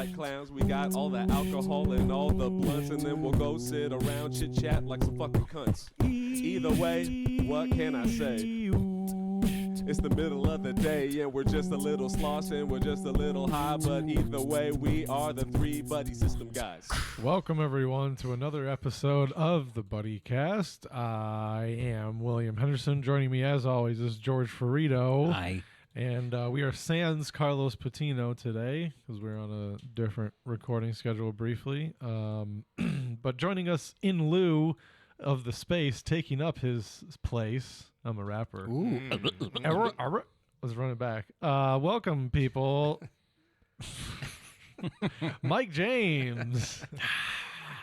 like clowns. We got all the alcohol and all the blunts, and then we'll go sit around chit chat like some fucking cunts. Either way, what can I say? It's the middle of the day and we're just a little sloshed and we're just a little high, but either way, we are the three Buddy System guys. Welcome everyone to another episode of the Buddycast. I am William Henderson. Joining me as always is George Ferido. Hi. And we are sans Carlos Patino today because we're on a different recording schedule briefly. But joining us in lieu of the space, taking up his place. I'm a rapper. Ooh. Let's run it back. Welcome, people. Mike James.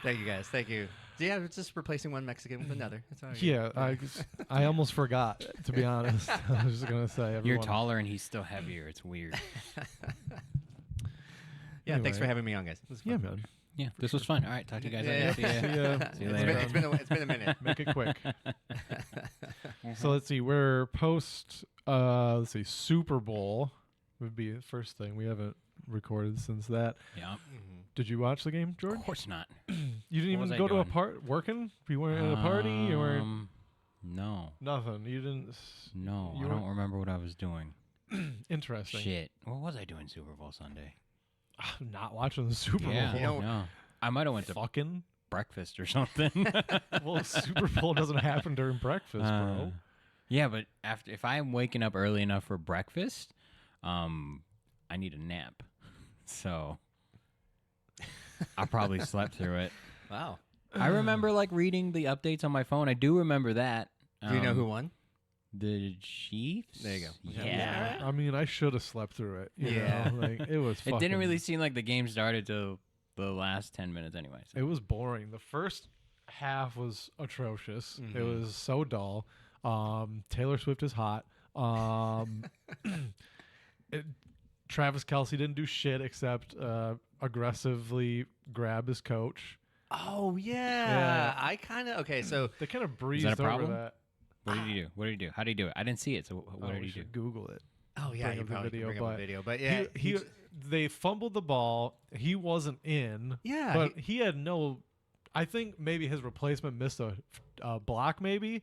Thank you, guys. Thank you. Yeah, it's just replacing one Mexican with another. That's all right. Yeah, I almost forgot, to be honest. I was just going to say, everyone. You're taller and he's still heavier. It's weird. Yeah, Anyway. Thanks for having me on, guys. It was fun. Yeah, man. Yeah, this was fun. All right, talk to you guys Yeah. later. See you later. It's been a minute. Make it quick. So let's see. We're post, Super Bowl would be the first thing. We haven't recorded since that. Yeah. Did you watch the game, George? Of course not. You didn't What was even I go to a doing? part working? You weren't at a party? You weren't? No. Nothing. You didn't? No, You I weren't- don't remember what I was doing. Interesting. Shit. What was I doing Super Bowl Sunday? Not watching the Super Bowl. Yeah, You know- no. I might have went to Fucking. breakfast or something. Well, Super Bowl doesn't happen during breakfast, bro. Yeah, but if I'm waking up early enough for breakfast, I need a nap. So I probably slept through it. Wow. I remember like reading the updates on my phone. I do remember that. Do you know who won? The Chiefs. There you go. Yeah. I mean, I should have slept through it. You Yeah. know? Like, it was It fucking, didn't really seem like the game started till the last 10 minutes anyway. So. It was boring. The first half was atrocious. It was so dull. Taylor Swift is hot. Travis Kelce didn't do shit except aggressively grab his coach. Oh, yeah. Yeah. I kind of... Okay, so... They kind of breezed Is that a over problem? that. What did he do? What did he do? How did he do it? I didn't see it. So what Oh, did we he do? should Google it. Oh, yeah, Bring you up the probably video, bring up but the video. But yeah, they fumbled the ball. He wasn't in. Yeah, but he had no. I think maybe his replacement missed a block, maybe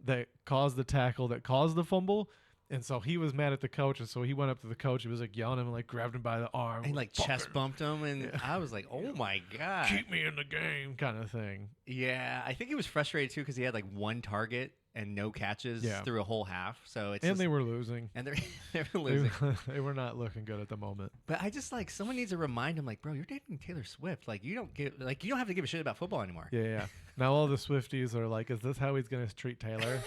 that caused the tackle that caused the fumble, and so he was mad at the coach, and so he went up to the coach. He was like yelling at him, and like grabbed him by the arm, and like chest bumped him, and I was like, "Oh my god, keep me in the game," kind of thing. Yeah, I think he was frustrated too because he had like one target and no catches through a whole half. So it's And just, they were losing. and they were losing. They were not looking good at the moment. But I just like someone needs to remind him, like, bro, you're dating Taylor Swift. Like you don't have to give a shit about football anymore. Yeah. Now all the Swifties are like, "Is this how he's going to treat Taylor?"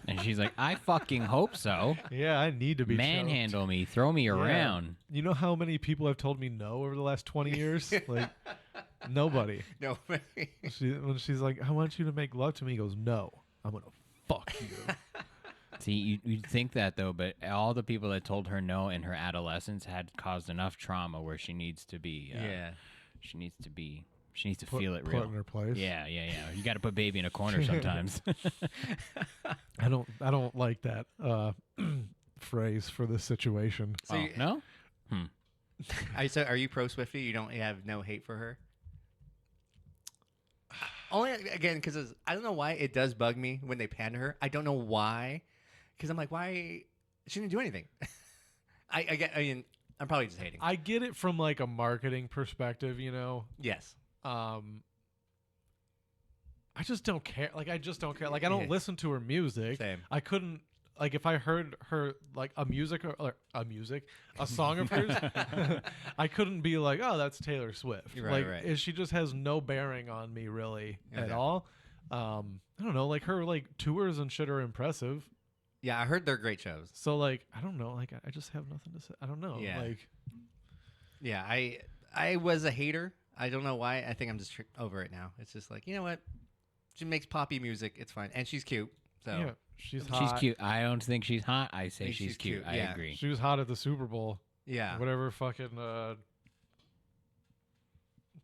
And she's like, I fucking hope so. Yeah, I need to be Manhandle me, throw me around. You know how many people have told me no over the last 20 years? Like, nobody. No, When she's like, "I want you to make love to me," he goes, "No, I'm going to fuck you." See, you'd think that though, but all the people that told her no in her adolescence had caused enough trauma where she needs to be. She needs to feel it Put real. in her place. Yeah. You got to put baby in a corner sometimes. I don't like that phrase for this situation. So you- no? Are you pro Swiftie? You don't have no hate for her? Only again because I don't know why it does bug me when they pan to her. I don't know why, because I'm like, why she didn't do anything. I mean, I'm probably just hating. I get it from like a marketing perspective, you know. Yes. I just don't care. Like, I just don't care. Like, I don't Yeah. listen to her music. Same. I couldn't, like, if I heard her, like, a song of hers, I couldn't be like, "Oh, that's Taylor Swift." Right, like, right. she just has no bearing on me, really, at Okay. all. I don't know. Like, her, like, tours and shit are impressive. Yeah, I heard they're great shows. So, like, I don't know. Like, I just have nothing to say. I don't know. Yeah. Like, Yeah, I was a hater. I don't know why. I think I'm just over it now. It's just like, you know what? She makes poppy music. It's fine, and she's cute. So yeah, she's hot. She's cute. I don't think she's hot. I say think she's she's cute. cute, I yeah. agree. She was hot at the Super Bowl. yeah. Whatever fucking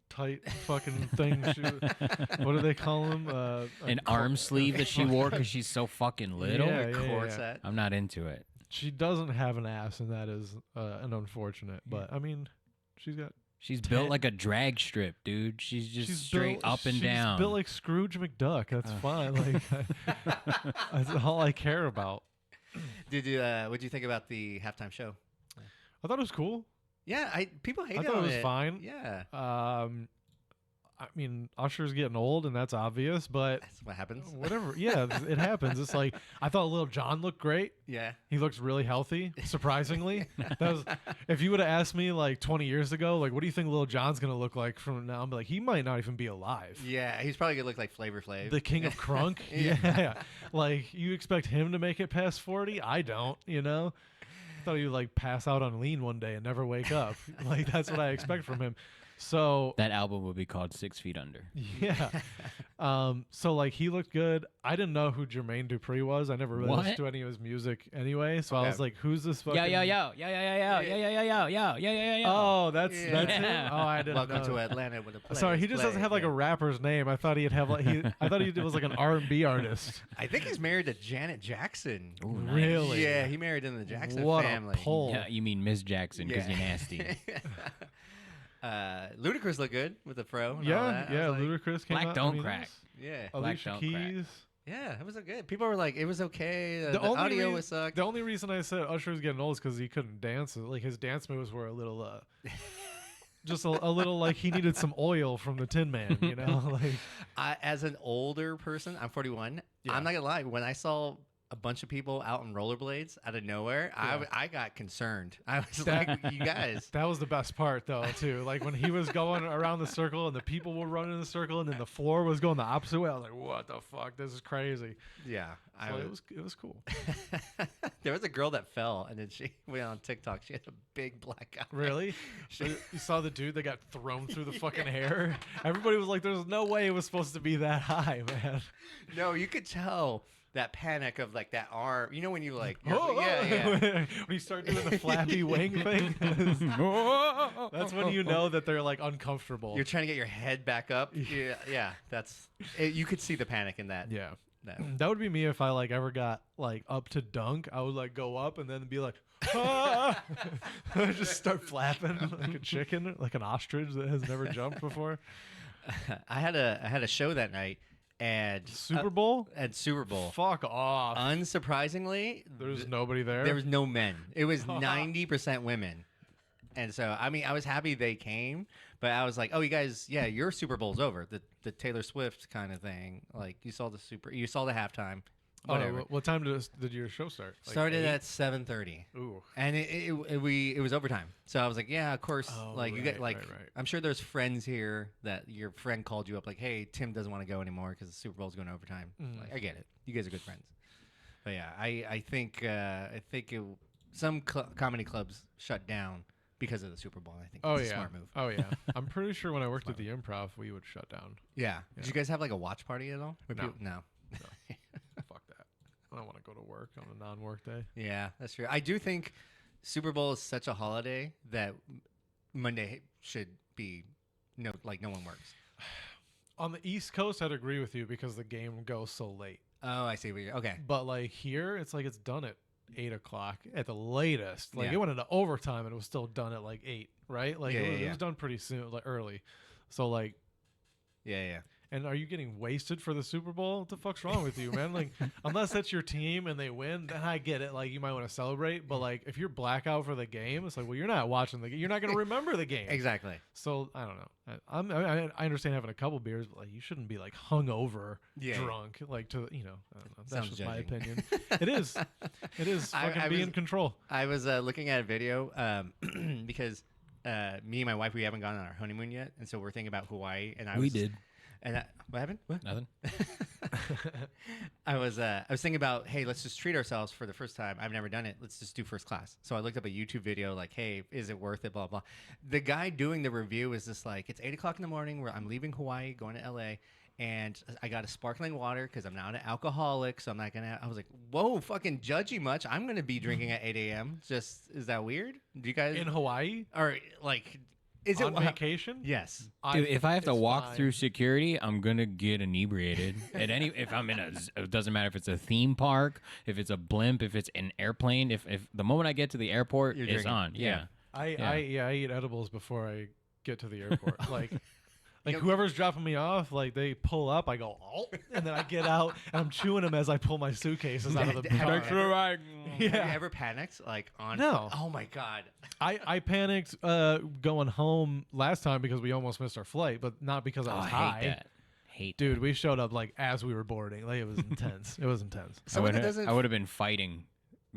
tight fucking thing. What do they call them? An arm sleeve that she wore because she's so fucking little. Yeah, Corset. I'm not into it. She doesn't have an ass, and that is an unfortunate. But I mean, she's got She's built like a drag strip, dude. She's just straight built, up and she's down. built like Scrooge McDuck. That's fine. Like that's all I care about. Did you? What did you think about the halftime show? I thought it was cool. Yeah, people hated I thought on it was fine. Yeah. I mean, Usher's getting old, and that's obvious, but That's what happens. whatever. Yeah, it happens. It's like I thought Lil Jon looked great. Yeah. He looks really healthy, surprisingly. If you would have asked me like 20 years ago, like, what do you think Lil Jon's gonna look like from now? I'm like, he might not even be alive. Yeah, he's probably gonna look like Flavor Flav. The king of crunk. Yeah. Like, you expect him to make it past 40? I don't. I thought he'd like pass out on lean one day and never wake up. Like, that's what I expect from him. So that album will be called 6 Feet Under. Yeah. So like he looked good. I didn't know who Jermaine Dupri was. I never really listened to any of his music anyway. So I was like, who's this fucking Yeah. Oh, that's him? Oh, I didn't Welcome know. to Atlanta with a play. Sorry, he just doesn't have like a rapper's name. I thought he'd have like I thought he was like an R&B artist. I think he's married to Janet Jackson. Ooh, nice. Really? Yeah, he married in the Jackson What family. a pull. Yeah, you mean Miss Jackson because you're nasty. Ludacris looked good with the fro. And all Yeah, that. I yeah. was like, Ludacris came Black out. don't I mean, crack. Yeah, Alicia Black don't crack. Keys. yeah, it was good. People were like, it was okay. The only audio rea- was sucked. The only reason I said Usher was getting old is because he couldn't dance. Like his dance moves were a little, just a little like he needed some oil from the Tin Man. Like As an older person, I'm 41. Yeah. I'm not gonna lie. When I saw a bunch of people out in rollerblades out of nowhere, Yeah. I got concerned. I was like, you guys. that was the best part though too. Like when he was going around the circle and the people were running in the circle and then the floor was going the opposite way. I was like, what the fuck? This is crazy. Yeah, So it was cool. There was a girl that fell, and then she went on TikTok. She had a big black eye. Really? You saw the dude that got thrown through the fucking hair? Everybody was like, there's no way it was supposed to be that high, man. No, you could tell that panic of like that arm. You know when you like, Oh, yeah. when you start doing the flappy wing thing, that's when you know that they're like uncomfortable. You're trying to get your head back up. Yeah. That's it, you could see the panic in that. Yeah. that. That would be me if I like ever got like up to dunk. I would like go up and then be like, ah! Just start flapping like a chicken, like an ostrich that has never jumped before. I had a show that night, and Super Bowl? At Super Bowl. Fuck off. Unsurprisingly, There's nobody there. there was no men. It was 90% women. And so, I mean, I was happy they came, but I was like, oh, you guys, yeah, your Super Bowl's over. The Taylor Swift kind of thing. Like, you saw the halftime. Whatever. What time did your show start? Like Started 8? at 7:30. Ooh. And it was overtime. So I was like, yeah, of course. Oh, like you get like, right. I'm sure there's friends here that your friend called you up like, hey, Tim doesn't want to go anymore because the Super Bowl's going to overtime. Like, I get it. You guys are good friends. But yeah, I think some comedy clubs shut down because of the Super Bowl. I think it's a smart move. Oh yeah. I'm pretty sure when I worked at the Improv, we would shut down. Yeah. Did you guys have like a watch party at all? No. No. Fuck that. I don't want to go to work on a non-work day. Yeah, that's true. I do think Super Bowl is such a holiday that Monday should be no one works. On the East Coast, I'd agree with you because the game goes so late. Oh, I see. Okay. But like here, it's like it's done at 8 o'clock at the latest. Like Yeah. it went into overtime and it was still done at like 8, right? Like it was done pretty soon, like early. So like, Yeah. and are you getting wasted for the Super Bowl? What the fuck's wrong with you, man? Like, unless that's your team and they win, then I get it. Like, you might want to celebrate. But like, if you're blackout for the game, it's like, well, you're not watching the game. You're not going to remember the game. Exactly. So I don't know. I understand having a couple beers, but like, you shouldn't be like hungover, drunk, like to I don't know. That's Sounds just my judging. opinion. It is. It is. Fucking be in control. I was looking at a video because me and my wife, we haven't gone on our honeymoon yet, and so we're thinking about Hawaii. And We did. And what happened? What? Nothing. I was thinking about, hey, let's just treat ourselves for the first time. I've never done it. Let's just do first class. So I looked up a YouTube video like, hey, is it worth it? Blah blah. The guy doing the review is just like, it's 8 o'clock in the morning where I'm leaving Hawaii, going to LA, and I got a sparkling water because I'm not an alcoholic, so I'm not gonna. I was like, whoa, fucking judgy much. I'm gonna be drinking at 8 a.m. Just is that weird? Do you guys In Hawaii? or like? Is On it vacation? Yes. Dude, if I have to it's walk fine. through security, I'm gonna get inebriated. If I'm in it doesn't matter if it's a theme park, if it's a blimp, if it's an airplane. If the moment I get to the airport, You're it's drinking. on. Yeah. I eat edibles before I get to the airport. Like whoever's dropping me off, like they pull up, I go, oh, and then I get out and I'm chewing them as I pull my suitcases out of the car. Thanks for the ride. Have you ever panicked? Like on? No. Oh my god. I panicked going home last time because we almost missed our flight, but not because I was I high. hate that. Dude, we showed up like as we were boarding. Like it was intense. It was intense. I would have been fighting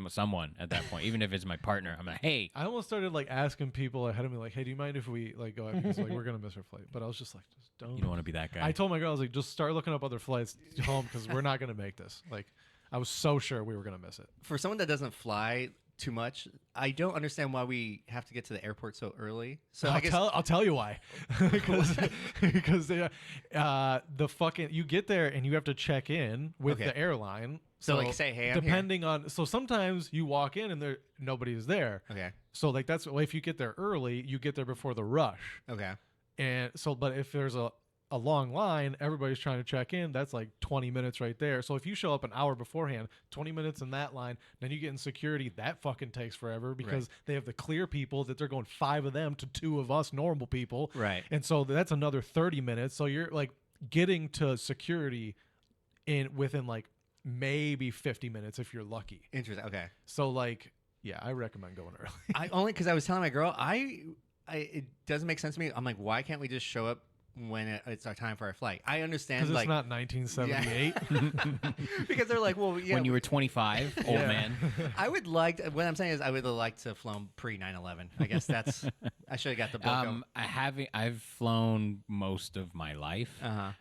someone at that point, even if it's my partner. I'm like, hey. I almost started like asking people ahead of me, like, hey, do you mind if we like go ahead because like we're gonna miss our flight? But I was just like, just don't. You don't want to be that guy. I told my girl, I was like, just start looking up other flights home because we're not gonna make this. Like, I was so sure we were gonna miss it. For someone that doesn't fly too much, I don't understand why we have to get to the airport so early. So I'll tell you why. because the fucking you get there and you have to check in with the airline. So like say, hey, I'm depending on sometimes you walk in and nobody is there. Okay. So like that's if you get there early, you get there before the rush. Okay. And so but if there's a long line, everybody's trying to check in, that's like 20 minutes right there. So if you show up an hour beforehand, 20 minutes in that line, then you get in security, that fucking takes forever because they have the clear people that they're going 5 of them to 2 of us normal people. Right. And so that's another 30 minutes. So you're like getting to security within like maybe 50 minutes if you're lucky. Interesting. Okay. So like, yeah, I recommend going early. I only because I was telling my girl, it doesn't make sense to me. I'm like, why can't we just show up when it's our time for our flight? I understand Because like it's not 1978. because they're like, well, yeah. When you were 25, old man. I would like what I'm saying is I would have liked to have flown pre 9/11. I guess that's I should have got the book. I've flown most of my life,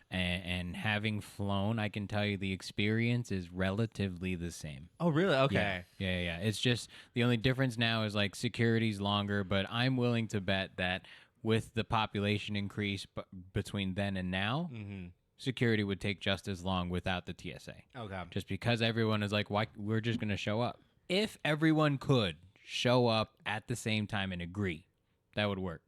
and having flown, I can tell you the experience is relatively the same. Oh, really? Okay. Yeah. It's just the only difference now is like security's longer, but I'm willing to bet that with the population increase between then and now, security would take just as long without the TSA. Okay. Just because everyone is like, why? We're just going to show up. If everyone could show up at the same time and agree, that would work.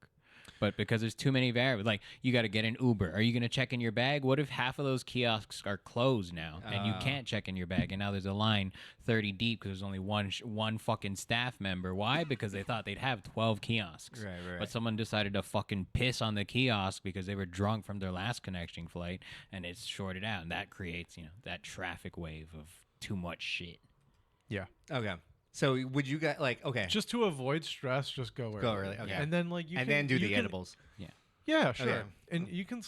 But because there's too many variables, like you got to get an Uber. Are you going to check in your bag? What if half of those kiosks are closed now and you can't check in your bag? And now there's a line 30 deep because there's only one fucking staff member. Why? Because they thought they'd have 12 kiosks. Right. But someone decided to fucking piss on the kiosk because they were drunk from their last connecting flight and it's shorted out. And that creates, that traffic wave of too much shit. Yeah. Okay. So would you guys okay? Just to avoid stress, just go early. Go early. Okay. And then like then do the edibles. Yeah, sure. Okay. And you can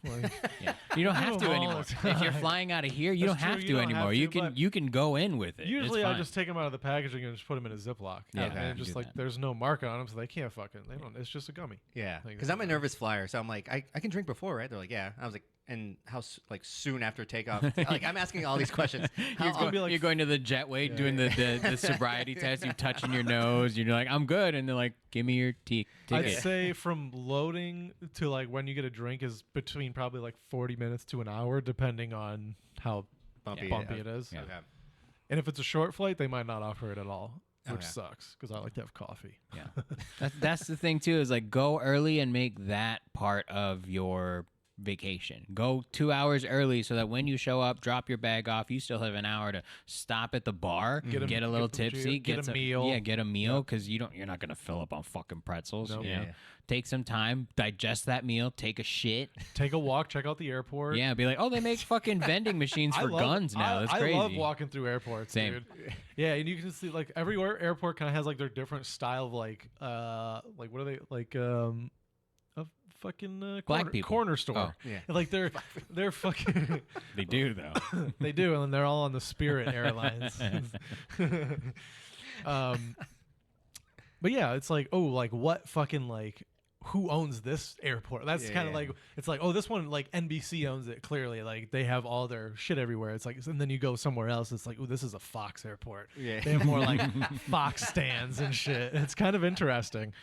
like, Yeah. You don't have do to them all anymore. the If you're time. flying out of here, you That's don't have true, to you don't anymore. have to, You can go in with it. usually It's I fine. just take them out of the packaging and just put them in a Ziploc. Yeah, and okay. just Do like that. there's no mark on them, so they can't it's just a gummy. Yeah. Like, Because I'm a nervous flyer, so I'm like, I can drink before, right? They're like, yeah. I was like, and how soon after takeoff? Like I'm asking all these questions. You're going to the jetway doing the sobriety test. You're touching your nose. You're like, I'm good, and they're like, give me your ticket. I'd say from loading to like when you get a drink is between probably like 40 minutes to an hour, depending on how bumpy it is. Yeah. Okay. And if it's a short flight, they might not offer it at all, which Okay. sucks because I like to have coffee. Yeah, that's the thing too. Is like go early and make that part of your vacation. Go 2 hours early so that when you show up, drop your bag off. You still have an hour to stop at the bar, get a little tipsy, get a meal. Yeah, get a meal because you're not gonna fill up on fucking pretzels. Nope. You know? Yeah. Take some time, digest that meal, take a shit. Take a walk, check out the airport. Yeah, be like, oh, they make fucking vending machines for guns now. That's crazy. I love walking through airports, Same. dude. Yeah, and you can see like every airport kind of has like their different style of like what are they like a fucking Black people. corner store. Oh. Yeah. Like they're fucking They do though. they do, and they're all on the Spirit Airlines. But yeah, it's like what fucking like who owns this airport? That's kind of like it's like this one like NBC owns it clearly. Like they have all their shit everywhere. It's like and then you go somewhere else. It's like this is a Fox airport. Yeah. They have more like Fox stands and shit. It's kind of interesting.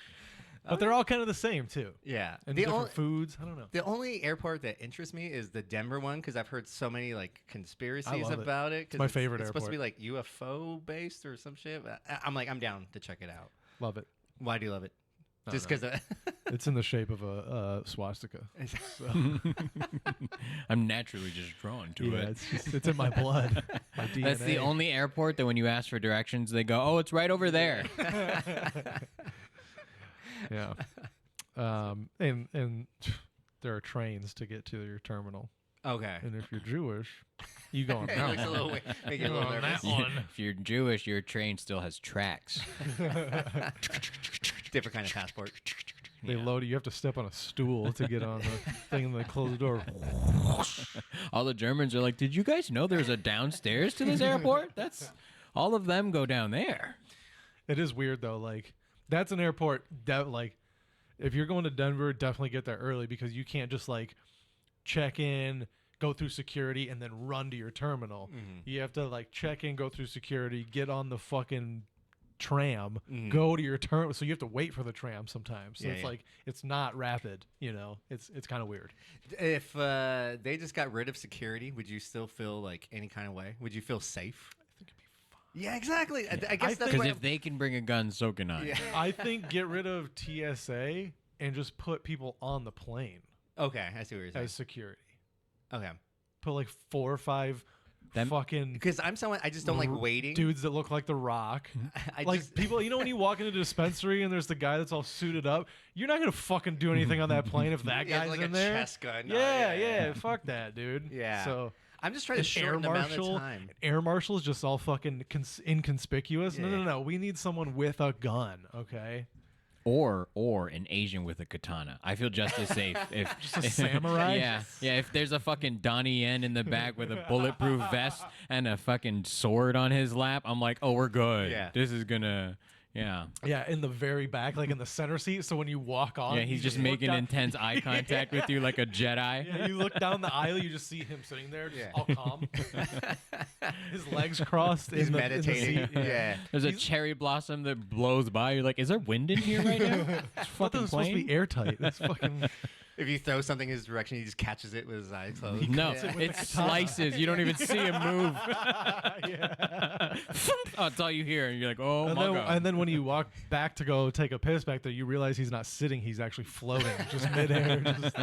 But they're all kind of the same too. Yeah. And The different foods. I don't know. The only airport that interests me is the Denver one because I've heard so many like conspiracies love it. about it. 'Cause It's my favorite It's supposed to be airport. like UFO based or some shit. But I'm down to check it out. Love it. Why do you love it? I Just don't because. It's in the shape of a swastika. So, I'm naturally just drawn to yeah, it. it's in my blood. My DNA. That's the only airport that when you ask for directions, they go, "Oh, it's right over there." Yeah. And there are trains to get to your terminal. Okay. And if you're Jewish, you go on It that looks a one. little, make you a little On nervous. that one. If you're Jewish, your train still has tracks. Different kind of passport. They load it. You have to step on a stool to get on the thing, and they close the door. All the Germans are like, did you guys know there's a downstairs to this airport? That's all of them go down there. It is weird though. Like that's an airport that like if you're going to Denver, definitely get there early because you can't just like check in, go through security, and then run to your terminal. You have to like check in, go through security, get on the fucking tram, go to your terminal. So you have to wait for the tram sometimes. So it's like it's not rapid. You know, it's kind of weird. If they just got rid of security, would you still feel like any kind of way? Would you feel safe? Yeah, exactly. I guess that's Because what if they can bring a gun, so can I. Yeah. I think get rid of TSA and just put people on the plane Okay, I see what you're saying. as security. Okay. Put like 4 or 5 fucking Because I'm someone, I just don't like waiting. dudes that look like The Rock. I Like just, people, you know, when you walk into the dispensary and there's the guy that's all suited up, you're not gonna fucking do anything on that plane if that he has guy's like in a there. chest gun. Yeah, fuck that, dude. Yeah. So I'm just trying to an shorten the amount of time. air marshal is just all fucking inconspicuous. Yeah. No. We need someone with a gun. Okay. Or an Asian with a katana. I feel just as safe if Just a samurai? Yeah. If there's a fucking Donnie Yen in the back with a bulletproof vest and a fucking sword on his lap, I'm like, oh, we're good. Yeah. This is gonna. Yeah. Yeah, in the very back, like in the center seat. So when you walk on, Yeah, he's you just look making down- intense eye contact with you like a Jedi. Yeah, you look down the aisle, you just see him sitting there, just Yeah. all calm, his legs crossed. He's in the, meditating. In the seat. Yeah. There's a cherry blossom that blows by. You're like, is there wind in here right now? It's I thought fucking this was supposed to plane. be airtight. It's fucking. If you throw something in his direction, he just catches it with his eyes closed. No, with the it katana. slices. You don't even see him move. Yeah. Oh, it's all you hear. And you're like, oh, And my then, God. and then when you walk back to go take a piss back there, you realize he's not sitting; he's actually floating, just midair. Just,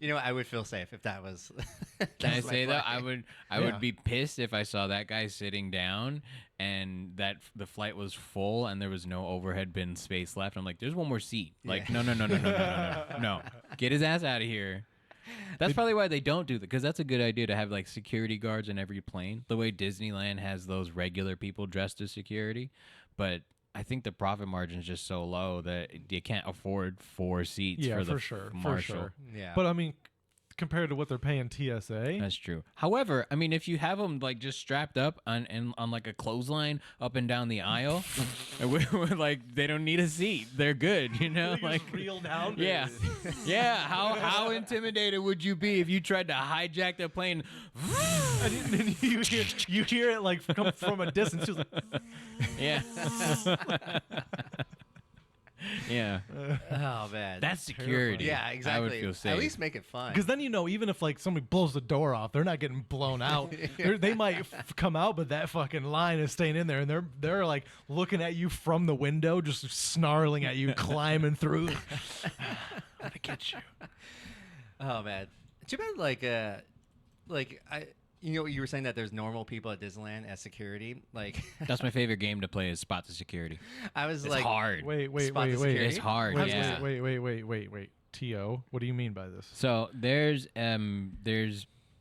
You know, I would feel safe if that was. Can I that's my say though, flight. I would be pissed if I saw that guy sitting down and that the flight was full and there was no overhead bin space left. I'm like, there's one more seat. Like, no. Get his ass out of here. That's probably why they don't do that, because that's a good idea to have like security guards in every plane. The way Disneyland has those regular people dressed as security, but I think the profit margin is just so low that you can't afford 4 seats yeah, for the for sure, marshal. for sure. Yeah. But I mean, compared to what they're paying TSA, That's true. However, I mean, if you have them like just strapped up on like a clothesline up and down the aisle, like they don't need a seat. They're good, you know. they Like, just reel down. yeah, yeah. How intimidated would you be if you tried to hijack the plane? And then you hear it like come from a distance. Just like, Yeah. Yeah. Oh man. That's security. yeah, exactly. I would feel safe. At least make it fun. because then you know, even if like somebody blows the door off, they're not getting blown out. They might come out, but that fucking line is staying in there, and they're like looking at you from the window, just snarling at you, climbing through. I'm gonna get you. Oh man. Too bad. Like I. You know, you were saying that there's normal people at Disneyland as security. Like, That's my favorite game to play is Spot the Security. I was It's like, hard. Wait. Spot the security? It's hard. Wait, Yeah. wait. T.O., what do you mean by this? So there's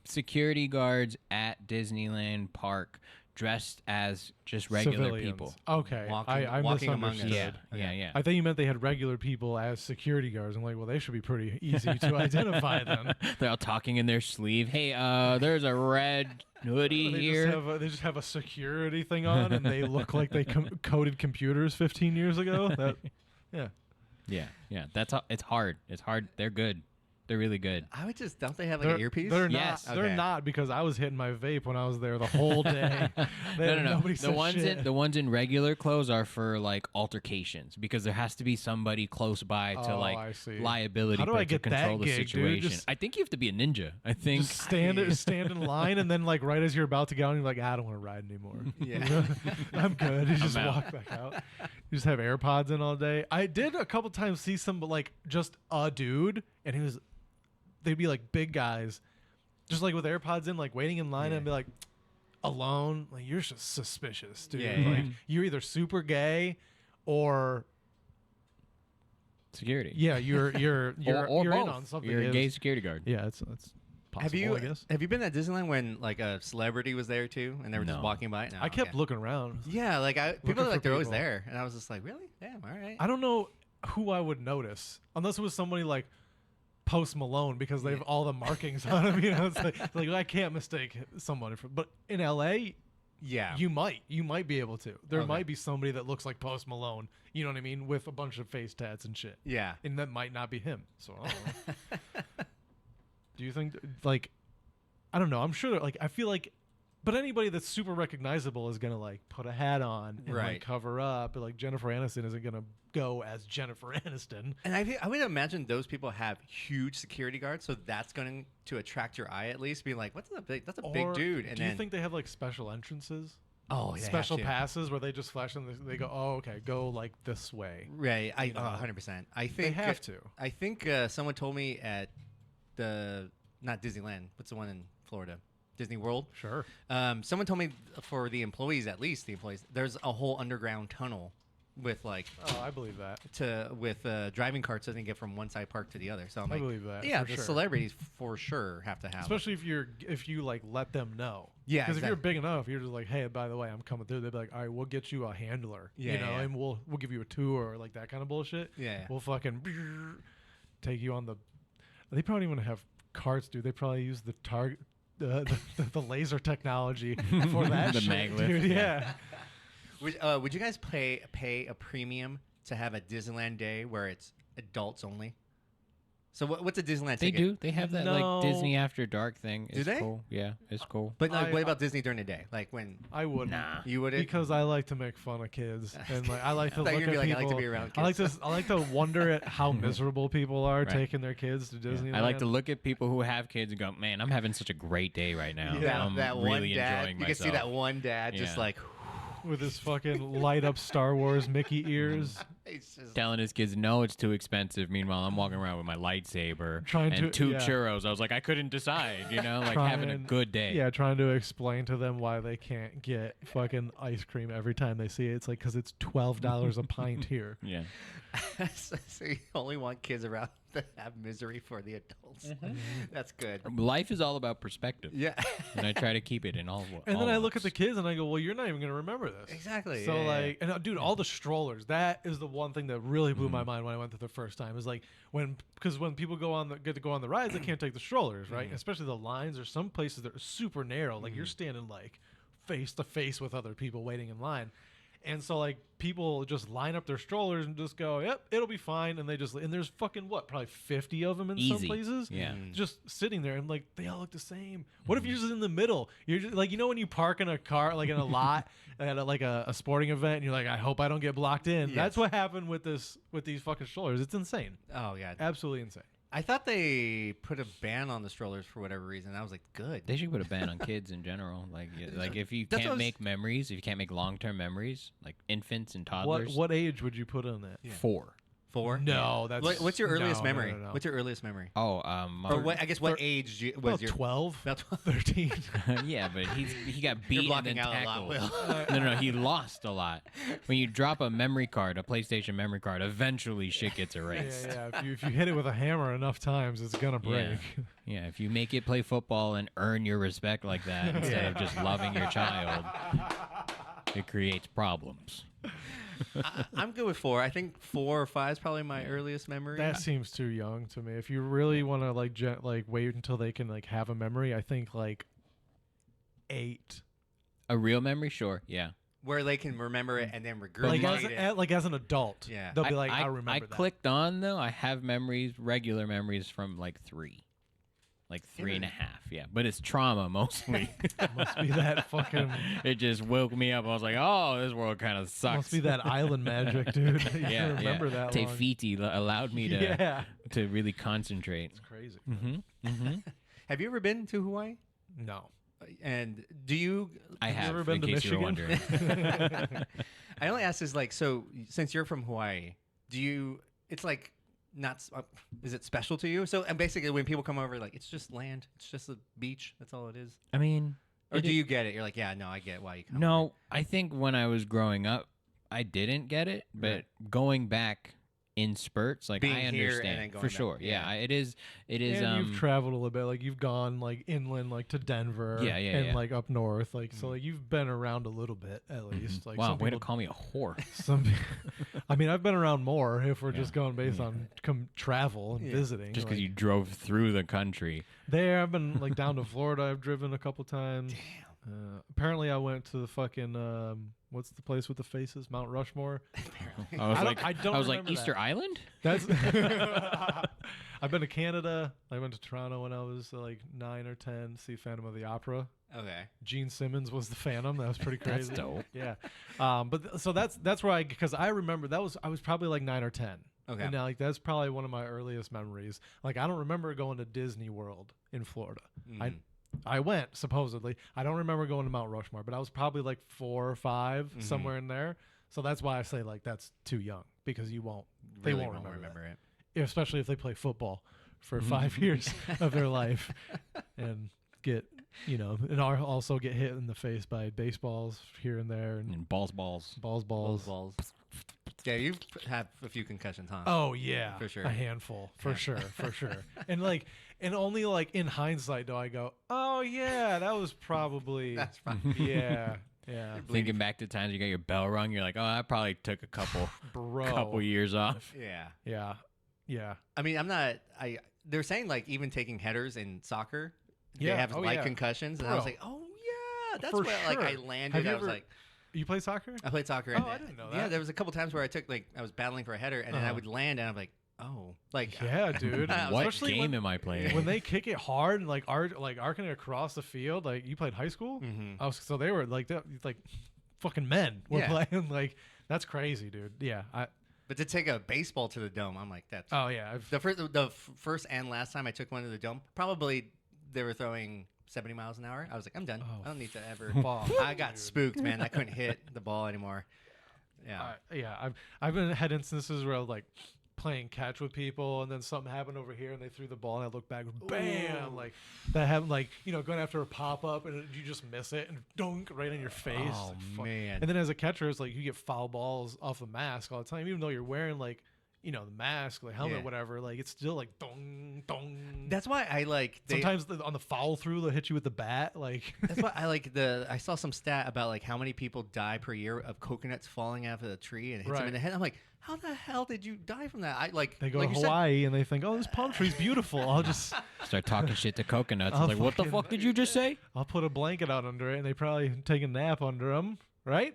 security guards at Disneyland Park dressed as just regular Civilians. people. Okay, Walking- I walking among us. misunderstood. Yeah. I thought you meant they had regular people as security guards. I'm like, well, they should be pretty easy to identify then. They're all talking in their sleeve. Hey, there's a red hoodie here. They just have a security thing on, and they look like they coded computers 15 years ago. Yeah. Yeah. That's how, it's hard. It's hard. They're good. They're really good. I would just, don't they have like an earpiece? They're Yes. not. They're Okay. not, because I was hitting my vape when I was there the whole day. No. Nobody The said ones shit. the ones in regular clothes are for like altercations, because there has to be somebody close by to Oh, like I see. liability How do I to get that control the gig, dude? situation. Just- I think you have to be a ninja. I think. Just stand in line, and then like right as you're about to get on, you're like, I don't want to ride anymore. Yeah. I'm good. You just out. walk back out. You just have AirPods in all day. I did a couple times see some, but like just a dude, and they'd be like big guys, just like with AirPods in, like waiting in line, Yeah. and be like alone. Like, you're just suspicious, dude. Yeah, yeah. Like you're either super gay or security. Yeah, you're or in both. on something. You're a It gay was- security guard. Yeah, it's possible. I guess. Have you been at Disneyland when like a celebrity was there too, and they were just No. walking by? No, I kept okay. looking around. Yeah, like people Looking are like for they're always people. there, and I was just like, really? Damn, all right. I don't know who I would notice unless it was somebody like Post Malone because they have all the markings on him. You know, it's like I can't mistake somebody for. But in LA, Yeah. you might be able to. There Okay. might be somebody that looks like Post Malone. You know what I mean, with a bunch of face tats and shit. Yeah. And that might not be him. So I don't know. Do you think like I don't know. I'm sure like I feel like but anybody that's super recognizable is gonna like put a hat on and Right. like cover up. But like Jennifer Aniston isn't gonna go as Jennifer Aniston. And I would imagine those people have huge security guards, so that's going to attract your eye at least. Be like, that's a big Or dude. And do then you think they have like special entrances? oh, they have Special to. passes where they just flash and they go, oh, okay, go like this way. Right, I You know. 100%. I think They have to. I think someone told me at the not Disneyland. What's the one in Florida? Disney World. Sure. Someone told me for the employees, at least the employees, there's a whole underground tunnel with like Oh, I believe that. with driving carts so they can get from one side park to the other. So I'm I like, believe that, yeah, for the sure. celebrities for sure have to have. Especially if you like let them know. Yeah, Because if you're exactly. big enough, you're just like, hey, by the way, I'm coming through. They'd be like, all right, we'll get you a handler. Yeah, You know, yeah. and we'll give you a tour or like that kind of bullshit. Yeah. We'll fucking take you on the. They probably don't even have carts, dude. They probably use the target. The laser technology for that The shit, maglev, dude. yeah. Yeah. Would you guys pay a premium to have a Disneyland day where it's adults only? So what's a Disneyland They ticket? do. They have that No. like Disney After Dark thing. Do It's they? Cool. Yeah, it's cool. But like, I- what about Disney during the day? Like when I wouldn't. Nah. you would Because I like to make fun of kids, and like I like to I thought look you were at gonna be like, people. I like to be around I like kids. to I like to wonder at how miserable people are Right. taking their kids to Disneyland. I like to look at people who have kids and go, man, I'm having such a great day right now. Yeah. I'm that really one dad. enjoying You can see myself. that one dad just Yeah. like with his fucking light up Star Wars Mickey ears. it's just Telling his kids, no, it's too expensive. Meanwhile, I'm walking around with my lightsaber Trying and to- two yeah. churros. I was like, I couldn't decide, you know, like having a Trying- good day. Yeah, trying to explain to them why they can't get fucking ice cream every time they see it. It's like because it's $12 a pint here. Yeah. so you only want kids around that have misery for the adults. That's good. Life is all about perspective. Yeah. And I try to keep it in all. And then all I look at the walks. kids and I go, well, you're not even gonna remember this. Exactly. So yeah, yeah, like, and dude, all the strollers. That is the one thing that really blew Mm-hmm. my mind when I went there the first time. Is like because when people get to go on the rides, they can't take the strollers, Mm-hmm. right? Especially the lines. Or some places that are super narrow. Like you're Mm-hmm. standing like face to face with other people waiting in line. And so like people just line up their strollers and just go, yep, it'll be fine. And they just and there's fucking probably 50 of them in some Easy. places. Yeah. Just sitting there and like they all look the same. What if you're just in the middle? You're just like, you know when you park in a car like in a lot at like a sporting event and you're like, I hope I don't get blocked in. Yes. That's what happened with these fucking strollers. It's insane. Oh yeah. Absolutely insane. I thought they put a ban on the strollers for whatever reason. I was like, good. They should put a ban on kids in general. Like if you That's what I can't was- make memories, if you can't make long-term memories, like infants and toddlers. What age would you put on that? 4? 4? No, that's What's your earliest no, no, memory? no, no. What's your earliest memory? Oh, Or what? I guess what age was About your 12, About 12. 13. yeah, but he got You're beat and then blocking out a lot, tackled. Will. No, he lost a lot. When you drop a memory card, a PlayStation memory card, eventually shit gets yeah, erased. yeah. If you hit it with a hammer enough times, it's gonna break. Yeah, if you make it play football and earn your respect like that instead of just loving your child, it creates problems. I'm good with 4. I think 4 or 5 is probably my earliest memory. That seems too young to me. If you really want to like wait until they can like have a memory, I think like 8. A real memory, sure, yeah. Where they can remember it and then Like regurgitate it. like as an adult, Yeah. they'll be like, I remember I that. clicked on though. I have memories, regular memories from like 3, like 3.5. Yeah, but it's trauma mostly. Must be that fucking. It just woke me up. I was like, oh, this world kind of sucks. Must be that island magic, dude. You Yeah, can remember that long. Tefiti allowed me to Yeah, to really concentrate. it's crazy. Have you ever been to Hawaii? No, And do you? I have, ever been in to case you were Michigan? wondering. I only ask this like so. Since you're from Hawaii, do you? It's like not. Is it special to you? So and basically, when people come over, like it's just land. It's just a beach. That's all it is. I mean, Or it do is- you get it? You're like, yeah, no, I get why you come. No, I think when I was growing up, I didn't get it. But Right. going back in spurts. Like Being I here and understand then going for back. sure. Yeah. It is. It is. And you've traveled a little bit, like you've gone like inland, like to Denver, Yeah, and yeah. like up north, like so, like you've been around a little bit at least. Like wow, some way to people, call me a whore. I mean, I've been around more if we're just going based on travel and visiting. Just because like, you drove through the country. there, I've been like down to Florida. I've driven a couple times. Damn. Apparently, I went to the fucking what's the place with the faces? Mount Rushmore. I was like, I don't I was like remember Easter that. Island. That's. I've been to Canada. I went to Toronto when I was like 9 or 10 to see Phantom of the Opera. Okay. Gene Simmons was the Phantom. That was pretty crazy. That's dope. Yeah. So that's where because I remember I was probably like 9 or 10. Okay. And now, like that's probably one of my earliest memories. Like I don't remember going to Disney World in Florida. I went supposedly. I don't remember going to Mount Rushmore, but I was probably like 4 or 5 somewhere in there. So that's why I say like that's too young because you won't. They Really won't remember it. that. Especially if they play football for 5 years of their life and get and also get hit in the face by baseballs here and there and balls. Balls. Yeah, you have a few concussions, huh? Oh yeah, For sure. a handful for sure. And only like in hindsight do I go, oh yeah, that was probably That's fine. yeah. Thinking back to times you got your bell rung, you're like, oh, I probably took a couple years off. Yeah. Yeah. I mean, they're saying like even taking headers in soccer, Yeah. they have Oh, light yeah. concussions, and I Bro. was like, oh yeah, that's For where like I sure. landed. Have you I was ever- like, You play soccer? I played soccer. Oh, and I didn't know Yeah, that. there was a couple times where I was battling for a header, and then I would land, and I'm like, oh, like Yeah, dude. What Especially game am I playing? when they kick it hard and like arcing it across the field, like you played high school. So they were like fucking men were Yeah. playing. Like that's crazy, dude. Yeah. But to take a baseball to the dome, I'm like, that's Oh yeah. the first and last time I took one to the dome. Probably they were throwing 70 miles an hour. I was like, I'm done. Oh, I don't need to ever. fuck, I got dude. spooked, man. I couldn't hit the ball anymore. Yeah. Yeah. I've been had instances where I was like playing catch with people and then something happened over here and they threw the ball and I looked back, bam, like that happened, like going after a pop up and you just miss it and dunk right in your face. Oh, Like, fuck. man. And then as a catcher, it's like you get foul balls off a mask all the time, even though you're wearing like the mask, like helmet, Yeah. whatever. Like it's still like dong dong. That's why I like. Sometimes on the foul through, they'll hit you with the bat. Like That's why I like I saw some stat about like how many people die per year of coconuts falling out of the tree and hits them in Right. the head. I'm like, how the hell did you die from that? I like they go like to you said- Hawaii and they think, oh, this palm tree's beautiful. I'll just Start talking shit to coconuts. I'll It's like, what the fucking- fuck did you just say? I'll put a blanket out under it and they probably take a nap under them, right?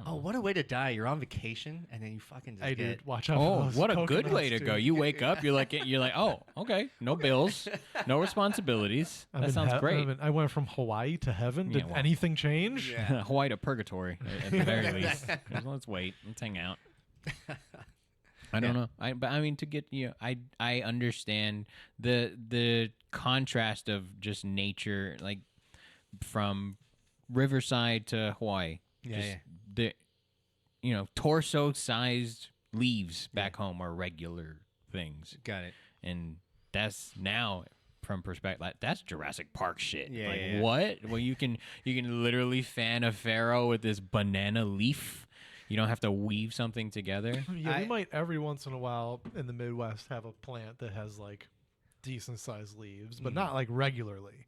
Oh, what a way to die! You're on vacation and then you fucking just Hey, get. dude, watch out. for Oh, those what a good coconuts, way to go. dude. You wake up, you're like, oh, okay, no bills, no responsibilities. I'm That in sounds great. I went from Hawaii to heaven. Did Yeah, well. anything change? Yeah. Hawaii to purgatory, at the very least. Let's wait. Let's hang out. I don't know. But I mean, to get I understand the contrast of just nature, like from Riverside to Hawaii. Yeah, Just yeah. the torso-sized leaves back home are regular things, Got it. and that's now from perspective that's Jurassic Park shit. Yeah, like yeah, yeah. what? Well, you can literally fan a pharaoh with this banana leaf. You don't have to weave something together. Yeah, we I- might every once in a while in the Midwest have a plant that has like decent sized leaves, but not like regularly.